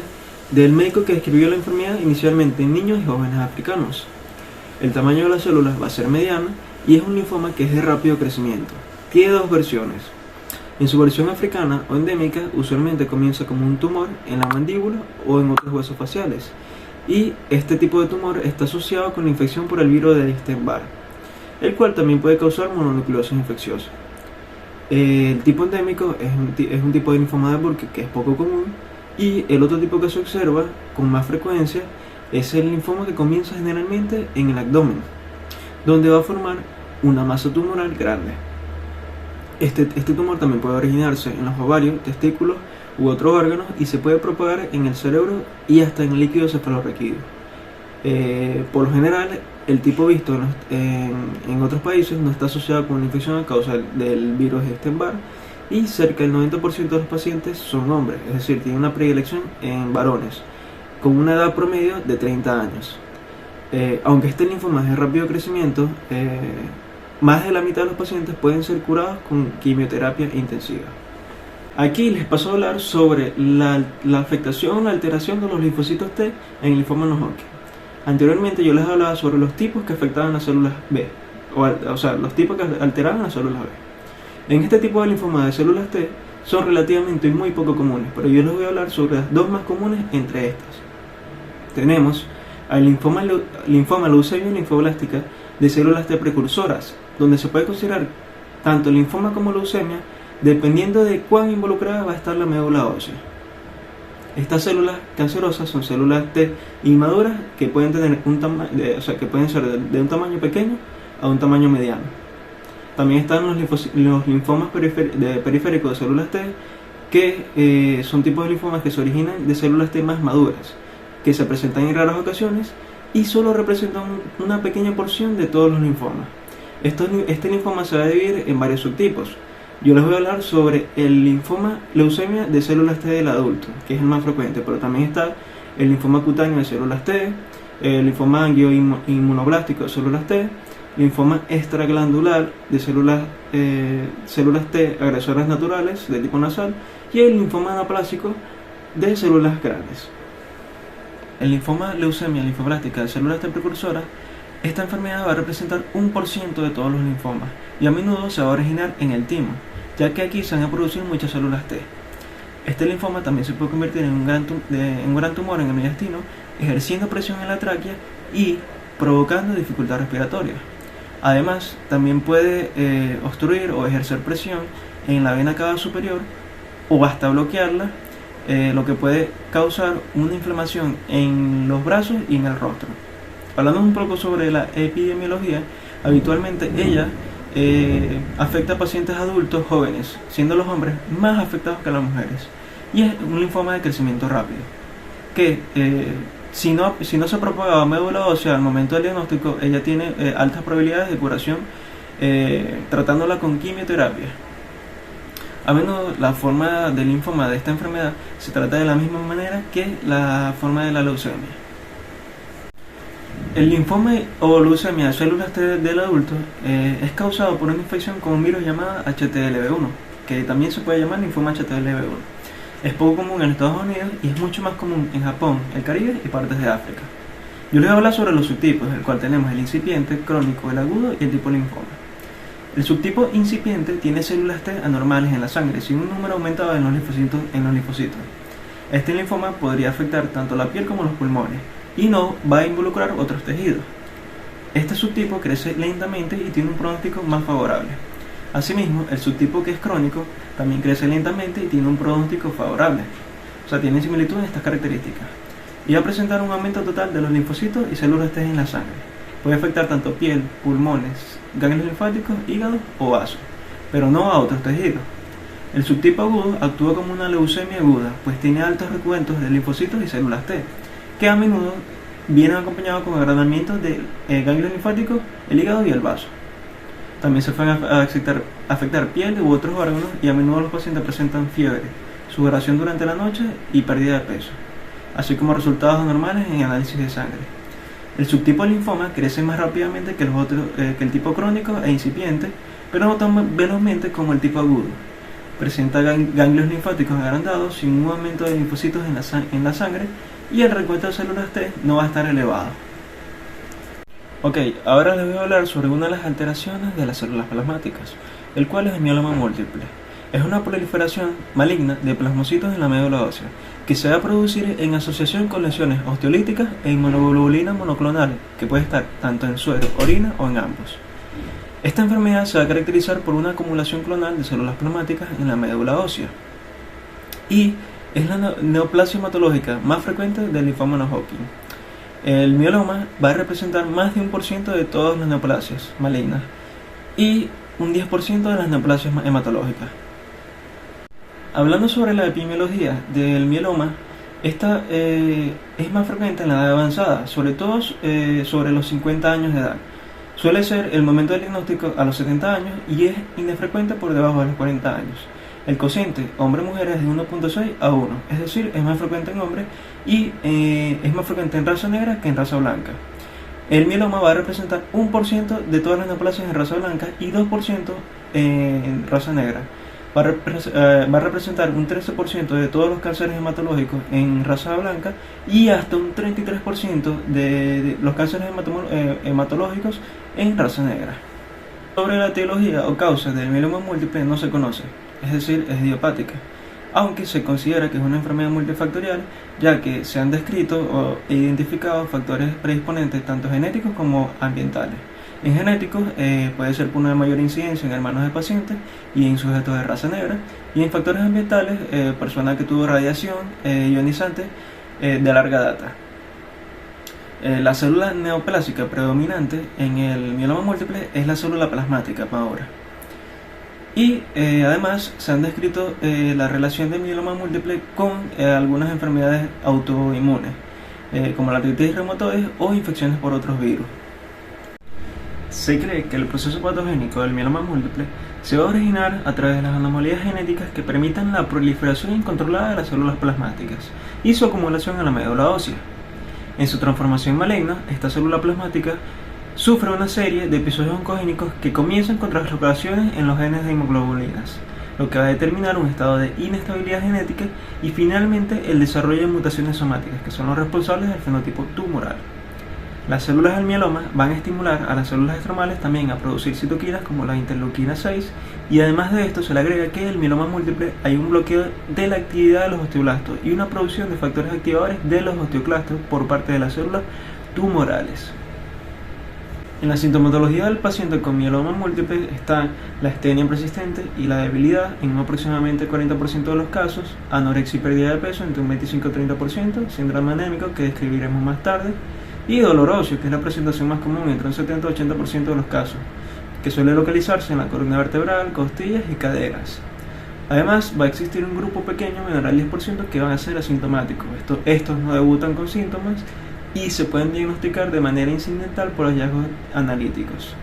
[SPEAKER 4] del médico que describió la enfermedad inicialmente en niños y jóvenes africanos. El tamaño de las células va a ser mediano y es un linfoma que es de rápido crecimiento. Tiene dos versiones. En su versión africana o endémica, usualmente comienza como un tumor en la mandíbula o en otros huesos faciales, y este tipo de tumor está asociado con la infección por el virus de Epstein-Barr, el cual también puede causar mononucleosis infecciosa. El tipo endémico es un tipo de linfoma de Burkitt que es poco común, y el otro tipo que se observa con más frecuencia es el linfoma que comienza generalmente en el abdomen, donde va a formar una masa tumoral grande. Este tumor también puede originarse en los ovarios, testículos u otros órganos, y se puede propagar en el cerebro y hasta en el líquido cefalorraquídeo. Por lo general, el tipo visto en otros países no está asociado con una infección a causa del virus de Epstein-Barr, y cerca del 90% de los pacientes son hombres, es decir, tienen una predilección en varones, con una edad promedio de 30 años. Aunque este linfoma es de rápido crecimiento, más de la mitad de los pacientes pueden ser curados con quimioterapia intensiva. Aquí les paso a hablar sobre la afectación, la alteración de los linfocitos T en el linfoma no Hodgkin. Anteriormente yo les hablaba sobre los tipos que afectaban las células B, o sea, los tipos que alteraban las células B. En este tipo de linfoma de células T son relativamente muy poco comunes, pero yo les voy a hablar sobre las dos más comunes entre estas. Tenemos al linfoma leucemia linfoblástica de células T precursoras, donde se puede considerar tanto linfoma como leucemia dependiendo de cuán involucrada va a estar la médula ósea. Estas células cancerosas son células T inmaduras que pueden tener que pueden ser de un tamaño pequeño a un tamaño mediano. También están los linfomas periféricos de células T, que son tipos de linfomas que se originan de células T más maduras, que se presentan en raras ocasiones y solo representan una pequeña porción de todos los linfomas. Este linfoma se va a dividir en varios subtipos. Yo les voy a hablar sobre el linfoma leucemia de células T del adulto, que es el más frecuente, pero también está el linfoma cutáneo de células T, el linfoma angioinmunoblástico de células T, linfoma extraglandular de células T agresoras naturales de tipo nasal, y el linfoma anaplásico de células grandes. El linfoma leucemia linfoblástica de células T precursoras, esta enfermedad va a representar 1% de todos los linfomas, y a menudo se va a originar en el timo, ya que aquí se van a producir muchas células T. Este linfoma también se puede convertir en un gran tumor en el mediastino, ejerciendo presión en la tráquea y provocando dificultad respiratoria. Además, también puede obstruir o ejercer presión en la vena cava superior o hasta bloquearla, lo que puede causar una inflamación en los brazos y en el rostro. Hablando un poco sobre la epidemiología, habitualmente ella afecta a pacientes adultos jóvenes, siendo los hombres más afectados que las mujeres, y es un linfoma de crecimiento rápido, que si no se propaga a médula ósea al momento del diagnóstico, ella tiene altas probabilidades de curación tratándola con quimioterapia. A menudo la forma del linfoma de esta enfermedad se trata de la misma manera que la forma de la leucemia. El linfoma o leucemia de células T del adulto es causado por una infección con un virus llamado HTLV1, que también se puede llamar linfoma HTLV1. Es poco común en Estados Unidos y es mucho más común en Japón, el Caribe y partes de África. Yo les voy a hablar sobre los subtipos, el cual tenemos el incipiente, crónico, el agudo y el tipo linfoma. El subtipo incipiente tiene células T anormales en la sangre, sin un número aumentado en los linfocitos. Este linfoma podría afectar tanto la piel como los pulmones y no va a involucrar otros tejidos. Este subtipo crece lentamente y tiene un pronóstico más favorable. Asimismo, el subtipo que es crónico también crece lentamente y tiene un pronóstico favorable. O sea, tiene similitud en estas características. Y va a presentar un aumento total de los linfocitos y células T en la sangre. Puede afectar tanto piel, pulmones, ganglios linfáticos, hígado o vasos, pero no a otros tejidos. El subtipo agudo actúa como una leucemia aguda, pues tiene altos recuentos de linfocitos y células T, que a menudo vienen acompañados con agrandamientos de ganglios linfáticos, el hígado y el vaso. También se pueden afectar piel u otros órganos y a menudo los pacientes presentan fiebre, sudoración durante la noche y pérdida de peso, así como resultados anormales en análisis de sangre. El subtipo de linfoma crece más rápidamente que el tipo crónico e incipiente, pero no tan velozmente como el tipo agudo. Presenta ganglios linfáticos agrandados sin un aumento de linfocitos en la sangre y el recuento de células T no va a estar elevado. Ok, ahora les voy a hablar sobre una de las alteraciones de las células plasmáticas, el cual es el mieloma múltiple. Es una proliferación maligna de plasmocitos en la médula ósea, que se va a producir en asociación con lesiones osteolíticas e inmunoglobulina monoclonal, que puede estar tanto en suero, orina o en ambos. Esta enfermedad se va a caracterizar por una acumulación clonal de células plasmáticas en la médula ósea y es la neoplasia hematológica más frecuente del linfoma no Hodgkin. El mieloma va a representar más de 1% de todas las neoplasias malignas y un 10% de las neoplasias hematológicas. Hablando sobre la epidemiología del mieloma, esta es más frecuente en la edad avanzada, sobre todo sobre los 50 años de edad. Suele ser el momento del diagnóstico a los 70 años y es infrecuente por debajo de los 40 años. El cociente hombre-mujer es de 1.6 a 1, es decir, es más frecuente en hombres y es más frecuente en raza negra que en raza blanca. El mieloma va a representar 1% de todas las neoplasias en raza blanca y 2% en raza negra. Va a representar un 13% de todos los cánceres hematológicos en raza blanca y hasta un 33% de los cánceres hematológicos en raza negra. Sobre la etiología o causa del mieloma múltiple no se conoce, es decir, es idiopática, aunque se considera que es una enfermedad multifactorial, ya que se han descrito e identificado factores predisponentes tanto genéticos como ambientales. En genéticos puede ser por una mayor incidencia en hermanos de pacientes y en sujetos de raza negra, y en factores ambientales, personas que tuvo radiación ionizante de larga data. La célula neoplásica predominante en el mieloma múltiple es la célula plasmática ahora. Y además se han descrito la relación del mieloma múltiple con algunas enfermedades autoinmunes, como la artritis reumatoide o infecciones por otros virus. Se cree que el proceso patogénico del mieloma múltiple se va a originar a través de las anomalías genéticas que permitan la proliferación incontrolada de las células plasmáticas y su acumulación en la médula ósea. En su transformación maligna, esta célula plasmática sufre una serie de episodios oncogénicos que comienzan con translocaciones en los genes de inmunoglobulinas, lo que va a determinar un estado de inestabilidad genética y finalmente el desarrollo de mutaciones somáticas, que son los responsables del fenotipo tumoral. Las células del mieloma van a estimular a las células estromales también a producir citoquinas como la interleuquina 6, y además de esto se le agrega que en el mieloma múltiple hay un bloqueo de la actividad de los osteoblastos y una producción de factores activadores de los osteoclastos por parte de las células tumorales. En la sintomatología del paciente con mieloma múltiple está la astenia persistente y la debilidad en un aproximadamente 40% de los casos, anorexia y pérdida de peso entre un 25 y 30%, síndrome anémico que describiremos más tarde, y dolor óseo, que es la presentación más común entre un 70 y 80% de los casos, que suele localizarse en la columna vertebral, costillas y caderas. Además, va a existir un grupo pequeño, menor al 10%, que van a ser asintomáticos. Estos no debutan con síntomas y se pueden diagnosticar de manera incidental por hallazgos analíticos.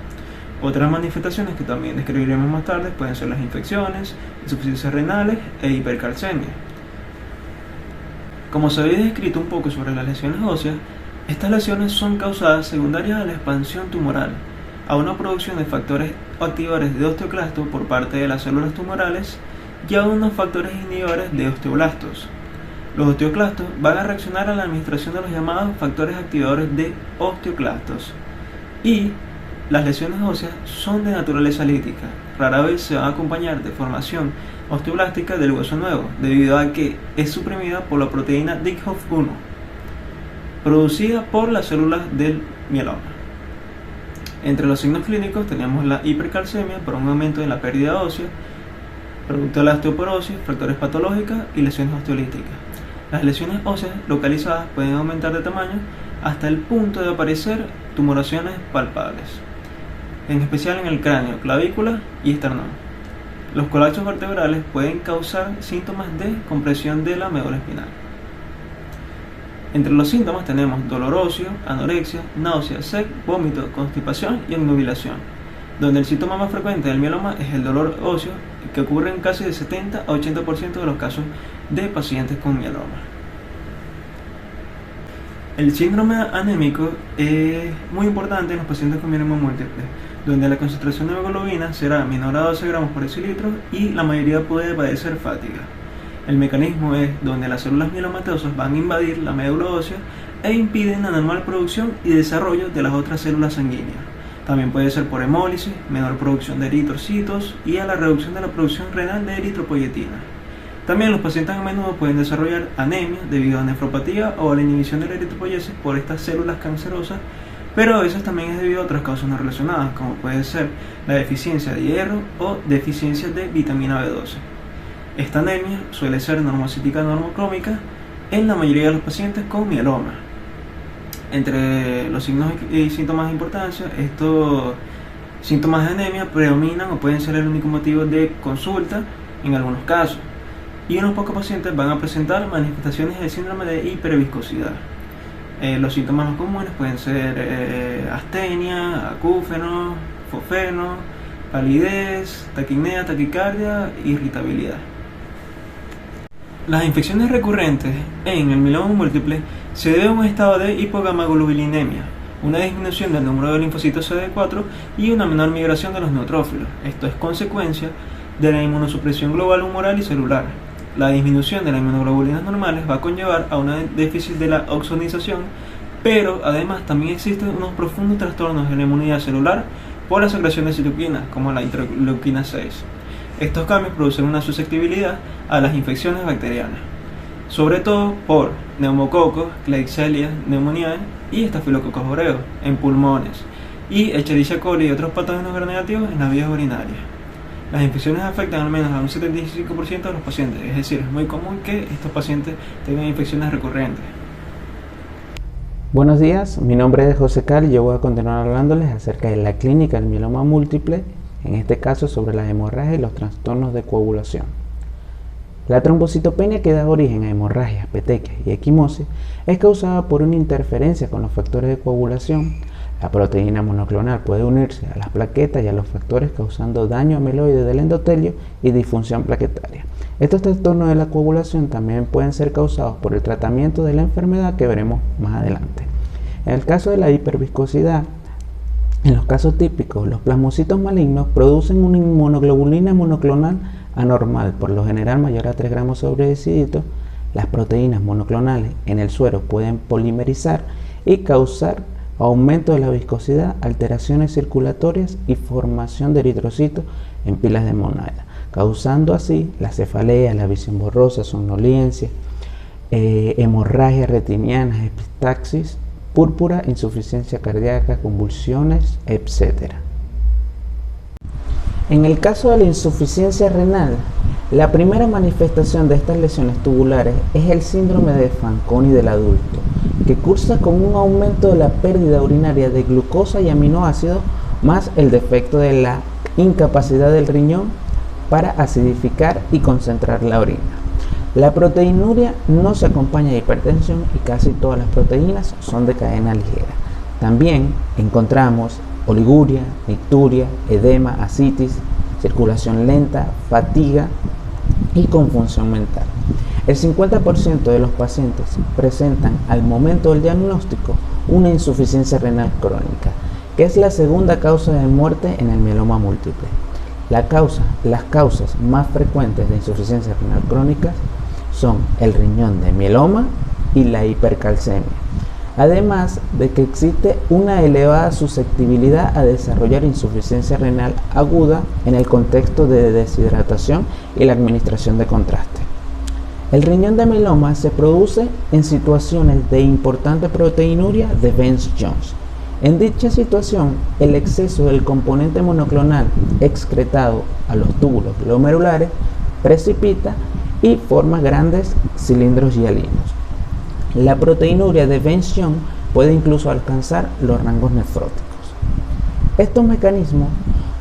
[SPEAKER 4] Otras manifestaciones que también describiremos más tarde pueden ser las infecciones, insuficiencias renales e hipercalcemia. Como se había descrito un poco sobre las lesiones óseas, estas lesiones son causadas secundarias a la expansión tumoral, a una producción de factores activadores de osteoclastos por parte de las células tumorales y a unos factores inhibidores de osteoblastos. Los osteoclastos van a reaccionar a la administración de los llamados factores activadores de osteoclastos y las lesiones óseas son de naturaleza lítica. Rara vez se van a acompañar de formación osteoblástica del hueso nuevo, debido a que es suprimida por la proteína Dickhov-1, producida por las células del mieloma. Entre los signos clínicos tenemos la hipercalcemia por un aumento en la pérdida ósea, producto de la osteoporosis, fracturas patológicas y lesiones osteolíticas. Las lesiones óseas localizadas pueden aumentar de tamaño hasta el punto de aparecer tumoraciones palpables, en especial en el cráneo, clavícula y esternón. Los colapsos vertebrales pueden causar síntomas de compresión de la médula espinal. Entre los síntomas tenemos dolor óseo, anorexia, náusea, sed, vómito, constipación y obnubilación, donde el síntoma más frecuente del mieloma es el dolor óseo, que ocurre en casi de 70 a 80% de los casos de pacientes con mieloma. El síndrome anémico es muy importante en los pacientes con mieloma múltiple, donde la concentración de hemoglobina será menor a 12 gramos por decilitro y la mayoría puede padecer fatiga. El mecanismo es donde las células mielomatosas van a invadir la médula ósea e impiden la normal producción y desarrollo de las otras células sanguíneas. También puede ser por hemólisis, menor producción de eritrocitos y a la reducción de la producción renal de eritropoyetina. También los pacientes a menudo pueden desarrollar anemia debido a nefropatía o a la inhibición de la eritropoyesis por estas células cancerosas, pero a veces también es debido a otras causas no relacionadas, como puede ser la deficiencia de hierro o deficiencia de vitamina B12. Esta anemia suele ser normocítica normocrómica en la mayoría de los pacientes con mieloma. Entre los signos y síntomas de importancia, estos síntomas de anemia predominan o pueden ser el único motivo de consulta en algunos casos, y unos pocos pacientes van a presentar manifestaciones del síndrome de hiperviscosidad. Los síntomas más comunes pueden ser astenia, acúfeno, fosfeno, palidez, taquipnea, taquicardia, irritabilidad. Las infecciones recurrentes en el mieloma múltiple se deben a un estado de hipogamaglobulinemia, una disminución del número de linfocitos CD4 y una menor migración de los neutrófilos. Esto es consecuencia de la inmunosupresión global humoral y celular. La disminución de las inmunoglobulinas normales va a conllevar a un déficit de la oxonización, pero además también existen unos profundos trastornos en la inmunidad celular por la secreción de citoquinas, como la interleuquina 6. Estos cambios producen una susceptibilidad a las infecciones bacterianas, sobre todo por neumococos, Klebsiella pneumoniae y estafilococcus aureus en pulmones, y Escherichia coli y otros patógenos gram-negativos en las vías urinarias. Las infecciones afectan al menos a un 75% de los pacientes, es decir, es muy común que estos pacientes tengan infecciones recurrentes.
[SPEAKER 5] Buenos días, mi nombre es José Cal y yo voy a continuar hablándoles acerca de la clínica del mieloma múltiple, en este caso sobre las hemorragias y los trastornos de coagulación. La trombocitopenia, que da origen a hemorragias, petequias y equimosis, es causada por una interferencia con los factores de coagulación. La proteína monoclonal puede unirse a las plaquetas y a los factores, causando daño amiloide del endotelio y disfunción plaquetaria. Estos trastornos de la coagulación también pueden ser causados por el tratamiento de la enfermedad, que veremos más adelante. En el caso de la hiperviscosidad, en los casos típicos, los plasmocitos malignos producen una inmunoglobulina monoclonal anormal, por lo general mayor a 3 gramos sobre decilitro. Las proteínas monoclonales en el suero pueden polimerizar y causar aumento de la viscosidad, alteraciones circulatorias y formación de eritrocitos en pilas de moneda, causando así la cefalea, la visión borrosa, somnolencia, hemorragias retinianas, epistaxis, púrpura, insuficiencia cardíaca, convulsiones, etc. En el caso de la insuficiencia renal, la primera manifestación de estas lesiones tubulares es el síndrome de Fanconi del adulto, que cursa con un aumento de la pérdida urinaria de glucosa y aminoácidos, más el defecto de la incapacidad del riñón para acidificar y concentrar la orina. La proteinuria no se acompaña de hipertensión y casi todas las proteínas son de cadena ligera. También encontramos oliguria, nicturia, edema, ascitis, circulación lenta, fatiga y confusión mental. El 50% de los pacientes presentan al momento del diagnóstico una insuficiencia renal crónica, que es la segunda causa de muerte en el mieloma múltiple. Las causas más frecuentes de insuficiencia renal crónica son el riñón de mieloma y la hipercalcemia. además de que existe una elevada susceptibilidad a desarrollar insuficiencia renal aguda en el contexto de deshidratación y la administración de contraste. El riñón de mieloma se produce en situaciones de importante proteinuria de Bence-Jones. En dicha situación, el exceso del componente monoclonal excretado a los túbulos glomerulares precipita y forma grandes cilindros hialinos. La proteinuria de Bence-Jones puede incluso alcanzar los rangos nefróticos. Estos mecanismos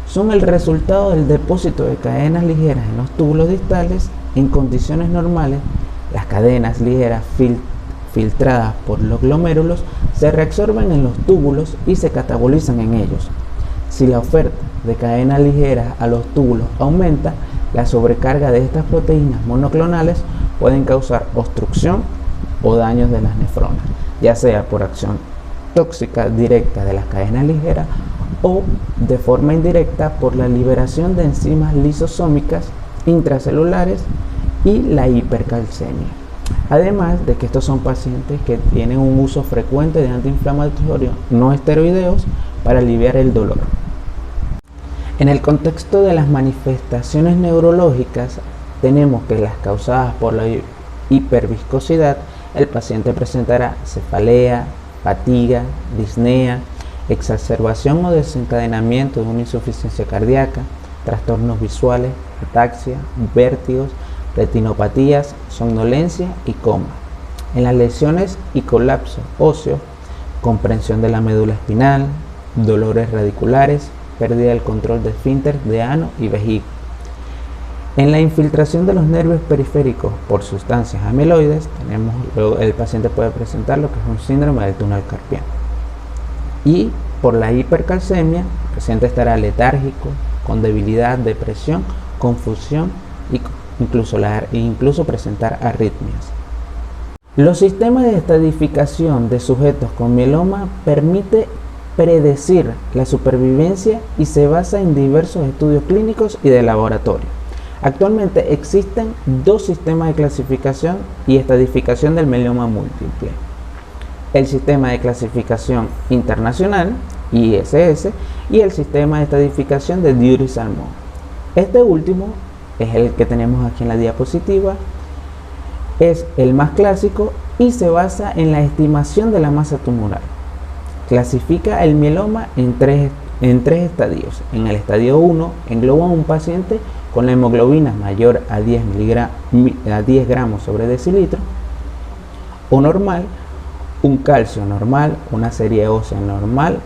[SPEAKER 5] son el resultado del depósito de cadenas ligeras en los túbulos distales. En condiciones normales, las cadenas ligeras filtradas por los glomérulos se reabsorben en los túbulos y se catabolizan en ellos. Si la oferta de cadenas ligeras a los túbulos aumenta, la sobrecarga de estas proteínas monoclonales pueden causar obstrucción o daños de las nefronas, ya sea por acción tóxica directa de las cadenas ligeras o de forma indirecta por la liberación de enzimas lisosómicas intracelulares y la hipercalcemia. Además de que estos son pacientes que tienen un uso frecuente de antiinflamatorios no esteroideos para aliviar el dolor. En el contexto de las manifestaciones neurológicas, tenemos que las causadas por la hiperviscosidad, el paciente presentará cefalea, fatiga, disnea, exacerbación o desencadenamiento de una insuficiencia cardíaca, trastornos visuales, ataxia, vértigos, retinopatías, somnolencia y coma. En las lesiones y colapso óseo, comprensión de la médula espinal, dolores radiculares, pérdida del control de esfínter de ano y vejiga. En la infiltración de los nervios periféricos por sustancias amiloides, el paciente puede presentar lo que es un síndrome del túnel carpiano. Y por la hipercalcemia, el paciente estará letárgico, con debilidad, depresión, confusión y incluso presentar arritmias. Los sistemas de estadificación de sujetos con mieloma permite predecir la supervivencia y se basa en diversos estudios clínicos y de laboratorio. Actualmente existen dos sistemas de clasificación y estadificación del mieloma múltiple: el sistema de clasificación internacional ISS y el sistema de estadificación de Dury-Salmon. Este último es el que tenemos aquí en la diapositiva, es el más clásico y se basa en la estimación de la masa tumoral. Clasifica el mieloma en tres estadios. En el estadio 1 engloba a un paciente con la hemoglobina mayor a 10 gramos sobre decilitro o normal, un calcio normal, una serie ósea normal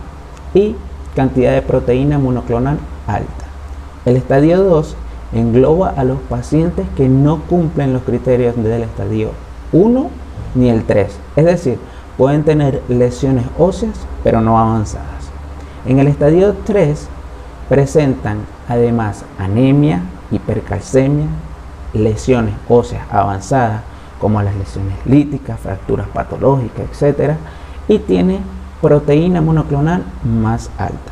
[SPEAKER 5] y cantidad de proteína monoclonal alta. El estadio 2 engloba a los pacientes que no cumplen los criterios del estadio 1 ni el 3, es decir, pueden tener lesiones óseas pero no avanzadas. En el estadio 3 presentan además anemia, hipercalcemia, lesiones óseas avanzadas como las lesiones líticas, fracturas patológicas, etc. y tiene proteína monoclonal más alta.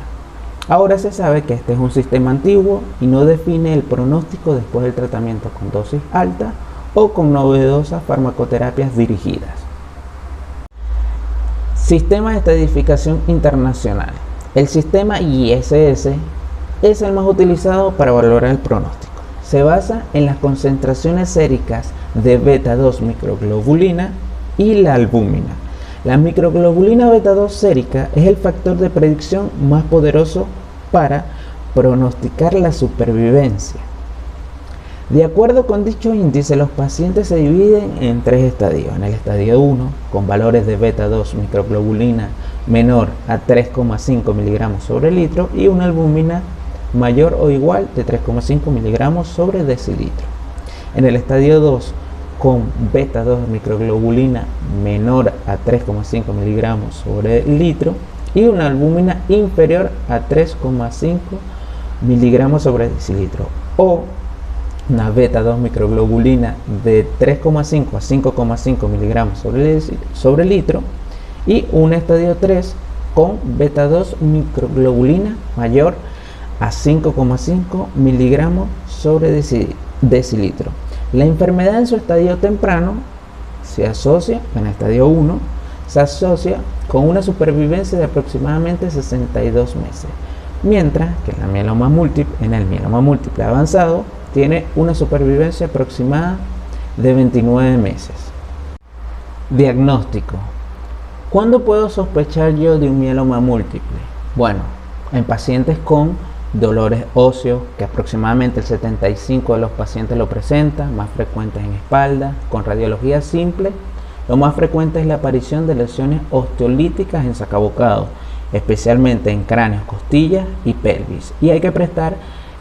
[SPEAKER 5] Ahora se sabe que este es un sistema antiguo y no define el pronóstico después del tratamiento con dosis alta o con novedosas farmacoterapias dirigidas. Sistema de estadificación internacional. El sistema ISS es el más utilizado para valorar el pronóstico. Se basa en las concentraciones séricas de beta-2 microglobulina y la albúmina. La microglobulina beta-2 sérica es el factor de predicción más poderoso para pronosticar la supervivencia. De acuerdo con dicho índice, los pacientes se dividen en tres estadios. En el estadio 1, con valores de beta-2 microglobulina menor a 3,5 miligramos sobre litro y una albúmina mayor o igual de 3,5 miligramos sobre decilitro. En el estadio 2, con beta-2 microglobulina menor a 3,5 miligramos sobre litro y una albúmina inferior a 3,5 miligramos sobre decilitro, o una beta-2 microglobulina de 3,5 a 5,5 miligramos sobre litro y un estadio 3 con beta-2 microglobulina mayor a 5,5 miligramos sobre decilitro. La enfermedad en su estadio temprano se asocia, en el estadio 1, se asocia con una supervivencia de aproximadamente 62 meses, mientras que en el mieloma múltiple avanzado tiene una supervivencia aproximada de 29 meses. Diagnóstico. ¿Cuándo puedo sospechar yo de un mieloma múltiple? Bueno, en pacientes con dolores óseos, que aproximadamente el 75% de los pacientes lo presentan, más frecuentes en espalda, con radiología simple, lo más frecuente es la aparición de lesiones osteolíticas en sacabocado, especialmente en cráneos, costillas y pelvis. Y hay que prestar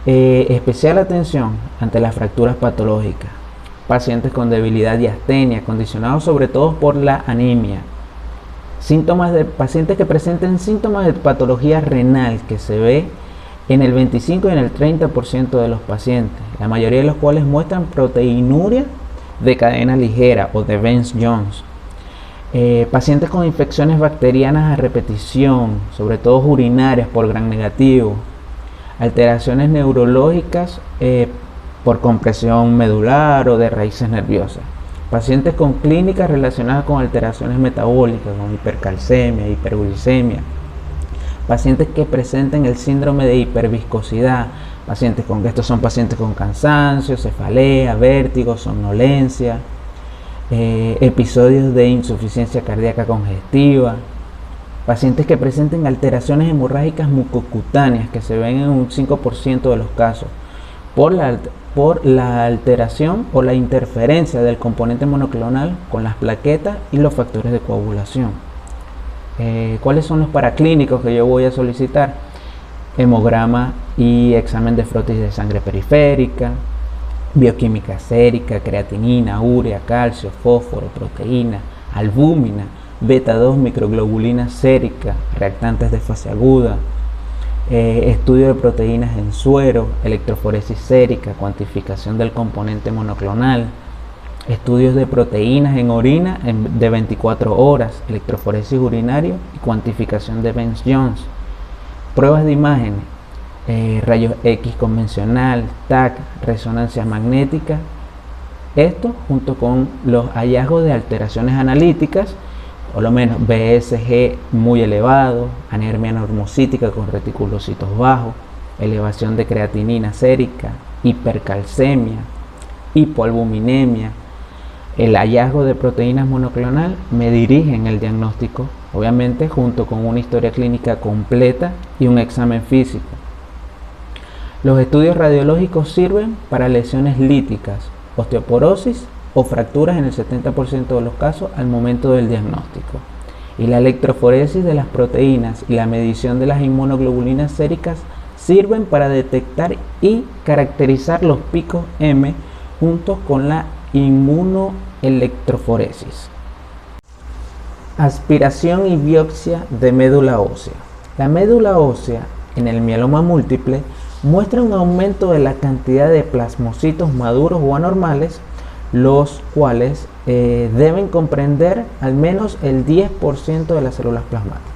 [SPEAKER 5] especial atención ante las fracturas patológicas. Pacientes con debilidad y astenia, condicionados sobre todo por la anemia. Pacientes que presenten síntomas de patología renal que se ve en el 25 y en el 30% de los pacientes, la mayoría de los cuales muestran proteinuria de cadena ligera o de Vance-Jones. Pacientes con infecciones bacterianas a repetición, sobre todo urinarias por gram negativo, alteraciones neurológicas por compresión medular o de raíces nerviosas, pacientes con clínicas relacionadas con alteraciones metabólicas, con hipercalcemia, hiperglicemia, pacientes que presenten el síndrome de hiperviscosidad, estos son pacientes con cansancio, cefalea, vértigo, somnolencia, episodios de insuficiencia cardíaca congestiva, pacientes que presenten alteraciones hemorrágicas mucocutáneas que se ven en un 5% de los casos por la alteración o la interferencia del componente monoclonal con las plaquetas y los factores de coagulación. ¿Cuáles son los paraclínicos que yo voy a solicitar? Hemograma y examen de frotis de sangre periférica, bioquímica sérica, creatinina, urea, calcio, fósforo, proteína, albúmina, beta 2 microglobulina sérica, reactantes de fase aguda, estudio de proteínas en suero, electroforesis sérica, cuantificación del componente monoclonal, estudios de proteínas en orina de 24 horas, electroforesis urinario y cuantificación de Vance-Jones, pruebas de imagen, rayos X convencional, TAC, resonancia magnética. Esto junto con los hallazgos de alteraciones analíticas, por lo menos BSG muy elevado, anemia normocítica con reticulocitos bajos, elevación de creatinina sérica, hipercalcemia, hipoalbuminemia, el hallazgo de proteínas monoclonal me dirigen el diagnóstico, obviamente junto con una historia clínica completa y un examen físico. Los estudios radiológicos sirven para lesiones líticas, osteoporosis o fracturas en el 70% de los casos al momento del diagnóstico. Y la electroforesis de las proteínas y la medición de las inmunoglobulinas séricas sirven para detectar y caracterizar los picos M junto con la inmunoelectroforesis. Aspiración y biopsia de médula ósea. La médula ósea en el mieloma múltiple muestra un aumento de la cantidad de plasmocitos maduros o anormales, los cuales deben comprender al menos el 10% de las células plasmáticas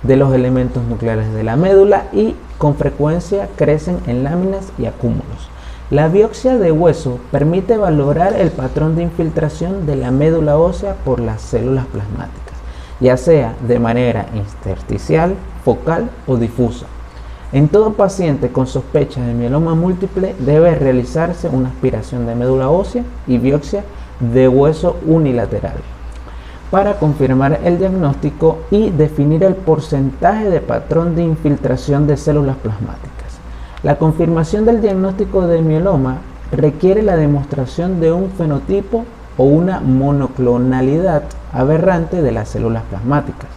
[SPEAKER 5] de los elementos nucleares de la médula y con frecuencia crecen en láminas y acúmulos. La biopsia de hueso permite valorar el patrón de infiltración de la médula ósea por las células plasmáticas, ya sea de manera intersticial, focal o difusa. En todo paciente con sospecha de mieloma múltiple debe realizarse una aspiración de médula ósea y biopsia de hueso unilateral para confirmar el diagnóstico y definir el porcentaje de patrón de infiltración de células plasmáticas. La confirmación del diagnóstico de mieloma requiere la demostración de un fenotipo o una monoclonalidad aberrante de las células plasmáticas.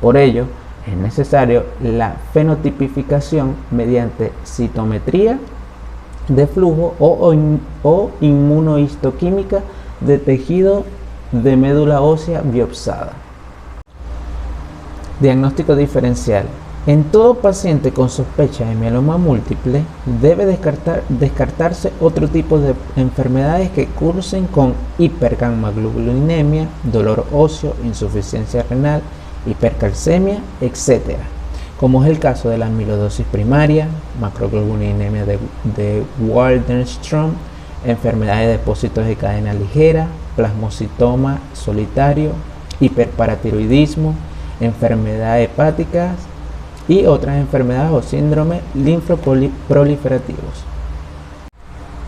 [SPEAKER 5] Por ello, es necesario la fenotipificación mediante citometría de flujo o inmunohistoquímica de tejido de médula ósea biopsada. Diagnóstico diferencial. En todo paciente con sospecha de mieloma múltiple debe descartarse otro tipo de enfermedades que cursen con hipergammaglobulinemia, dolor óseo, insuficiencia renal, hipercalcemia, etc., como es el caso de la amiloidosis primaria, macroglobulinemia de Waldenström, enfermedad de depósitos de cadena ligera, plasmocitoma solitario, hiperparatiroidismo, enfermedades hepáticas y otras enfermedades o síndromes linfoproliferativos.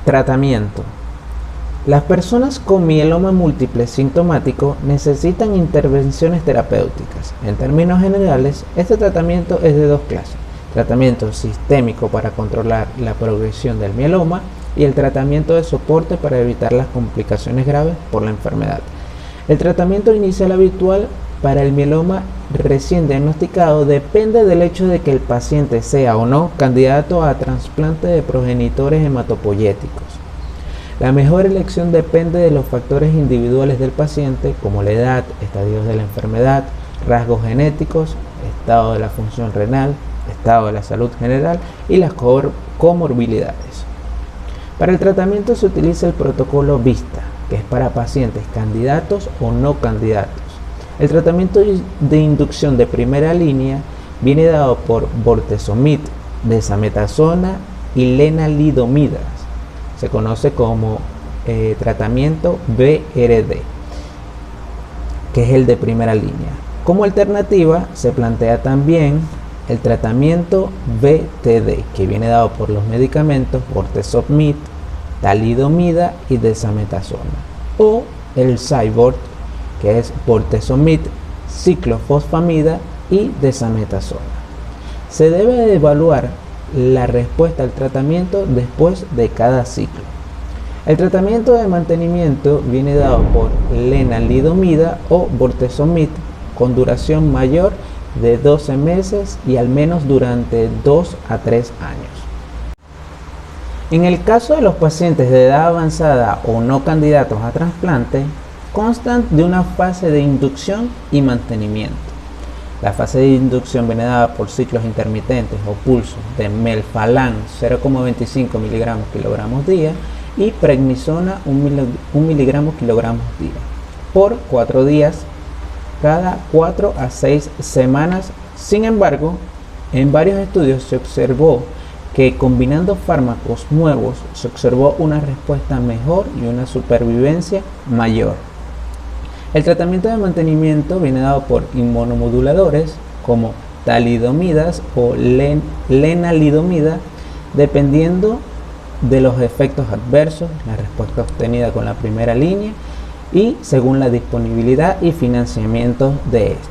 [SPEAKER 5] Tratamiento. Las personas con mieloma múltiple sintomático necesitan intervenciones terapéuticas. En términos generales, este tratamiento es de dos clases: tratamiento sistémico para controlar la progresión del mieloma y el tratamiento de soporte para evitar las complicaciones graves por la enfermedad. El tratamiento inicial habitual para el mieloma recién diagnosticado depende del hecho de que el paciente sea o no candidato a trasplante de progenitores hematopoyéticos. La mejor elección depende de los factores individuales del paciente, como la edad, estadios de la enfermedad, rasgos genéticos, estado de la función renal, estado de la salud general y las comorbilidades. Para el tratamiento se utiliza el protocolo VISTA, que es para pacientes candidatos o no candidatos. El tratamiento de inducción de primera línea viene dado por bortezomib, desametasona y lenalidomida. Se conoce como tratamiento BRD, que es el de primera línea. Como alternativa se plantea también el tratamiento BTD, que viene dado por los medicamentos bortezomib, talidomida y desametasona, o el Cybort, que es bortezomib, ciclofosfamida y desametasona. Se debe evaluar la respuesta al tratamiento después de cada ciclo. El tratamiento de mantenimiento viene dado por lenalidomida o bortezomib con duración mayor de 12 meses y al menos durante 2 a 3 años. En el caso de los pacientes de edad avanzada o no candidatos a trasplante, constan de una fase de inducción y mantenimiento. La fase de inducción viene dada por ciclos intermitentes o pulsos de melphalan 0,25 mg kg día y prednisona 1 mg kg día por 4 días cada 4 a 6 semanas. Sin embargo, en varios estudios se observó que combinando fármacos nuevos se observó una respuesta mejor y una supervivencia mayor. El tratamiento de mantenimiento viene dado por inmunomoduladores como talidomidas o lenalidomida, dependiendo de los efectos adversos, la respuesta obtenida con la primera línea y según la disponibilidad y financiamiento de estos.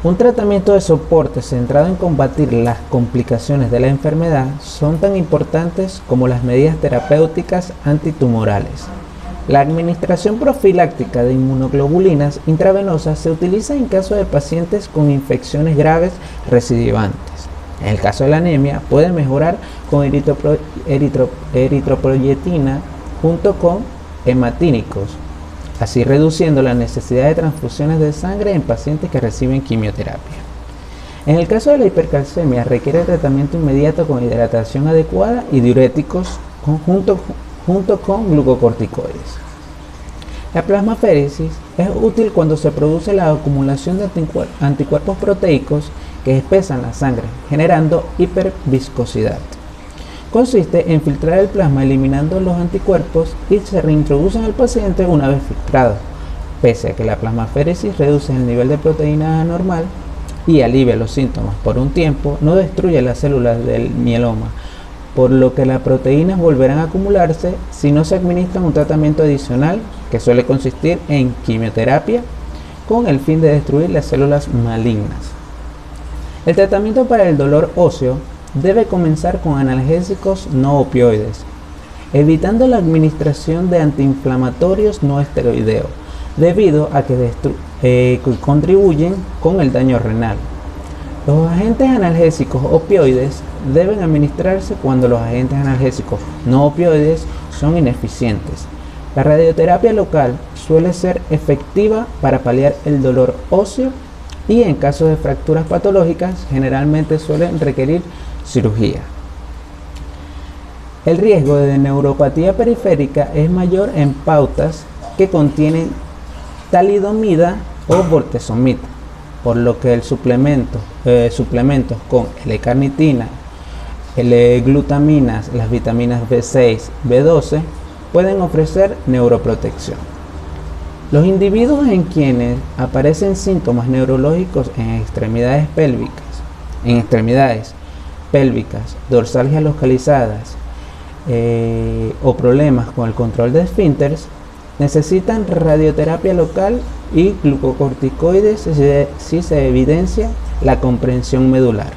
[SPEAKER 5] Un tratamiento de soporte centrado en combatir las complicaciones de la enfermedad son tan importantes como las medidas terapéuticas antitumorales. La administración profiláctica de inmunoglobulinas intravenosas se utiliza en caso de pacientes con infecciones graves recidivantes. En el caso de la anemia, puede mejorar con eritropoyetina junto con hematínicos, así reduciendo la necesidad de transfusiones de sangre en pacientes que reciben quimioterapia. En el caso de la hipercalcemia, requiere tratamiento inmediato con hidratación adecuada y diuréticos junto con glucocorticoides. La plasmaféresis es útil cuando se produce la acumulación de anticuerpos proteicos que espesan la sangre, generando hiperviscosidad. Consiste en filtrar el plasma eliminando los anticuerpos y se reintroducen al paciente una vez filtrado. Pese a que la plasmaféresis reduce el nivel de proteína anormal y alivia los síntomas por un tiempo, no destruye las células del mieloma, por lo que las proteínas volverán a acumularse si no se administra un tratamiento adicional que suele consistir en quimioterapia con el fin de destruir las células malignas. El tratamiento para el dolor óseo debe comenzar con analgésicos no opioides, evitando la administración de antiinflamatorios no esteroideos, debido a que contribuyen con el daño renal. Los agentes analgésicos opioides deben administrarse cuando los agentes analgésicos no opioides son ineficientes. La radioterapia local suele ser efectiva para paliar el dolor óseo y en caso de fracturas patológicas generalmente suelen requerir cirugía. El riesgo de neuropatía periférica es mayor en pautas que contienen talidomida o bortezomib, por lo que el suplementos con L-carnitina, L-glutaminas, las vitaminas B6, B12 pueden ofrecer neuroprotección. Los individuos en quienes aparecen síntomas neurológicos en extremidades pélvicas, dorsalgias localizadas o problemas con el control de esfínteres, necesitan radioterapia local y glucocorticoides si se evidencia la comprensión medular.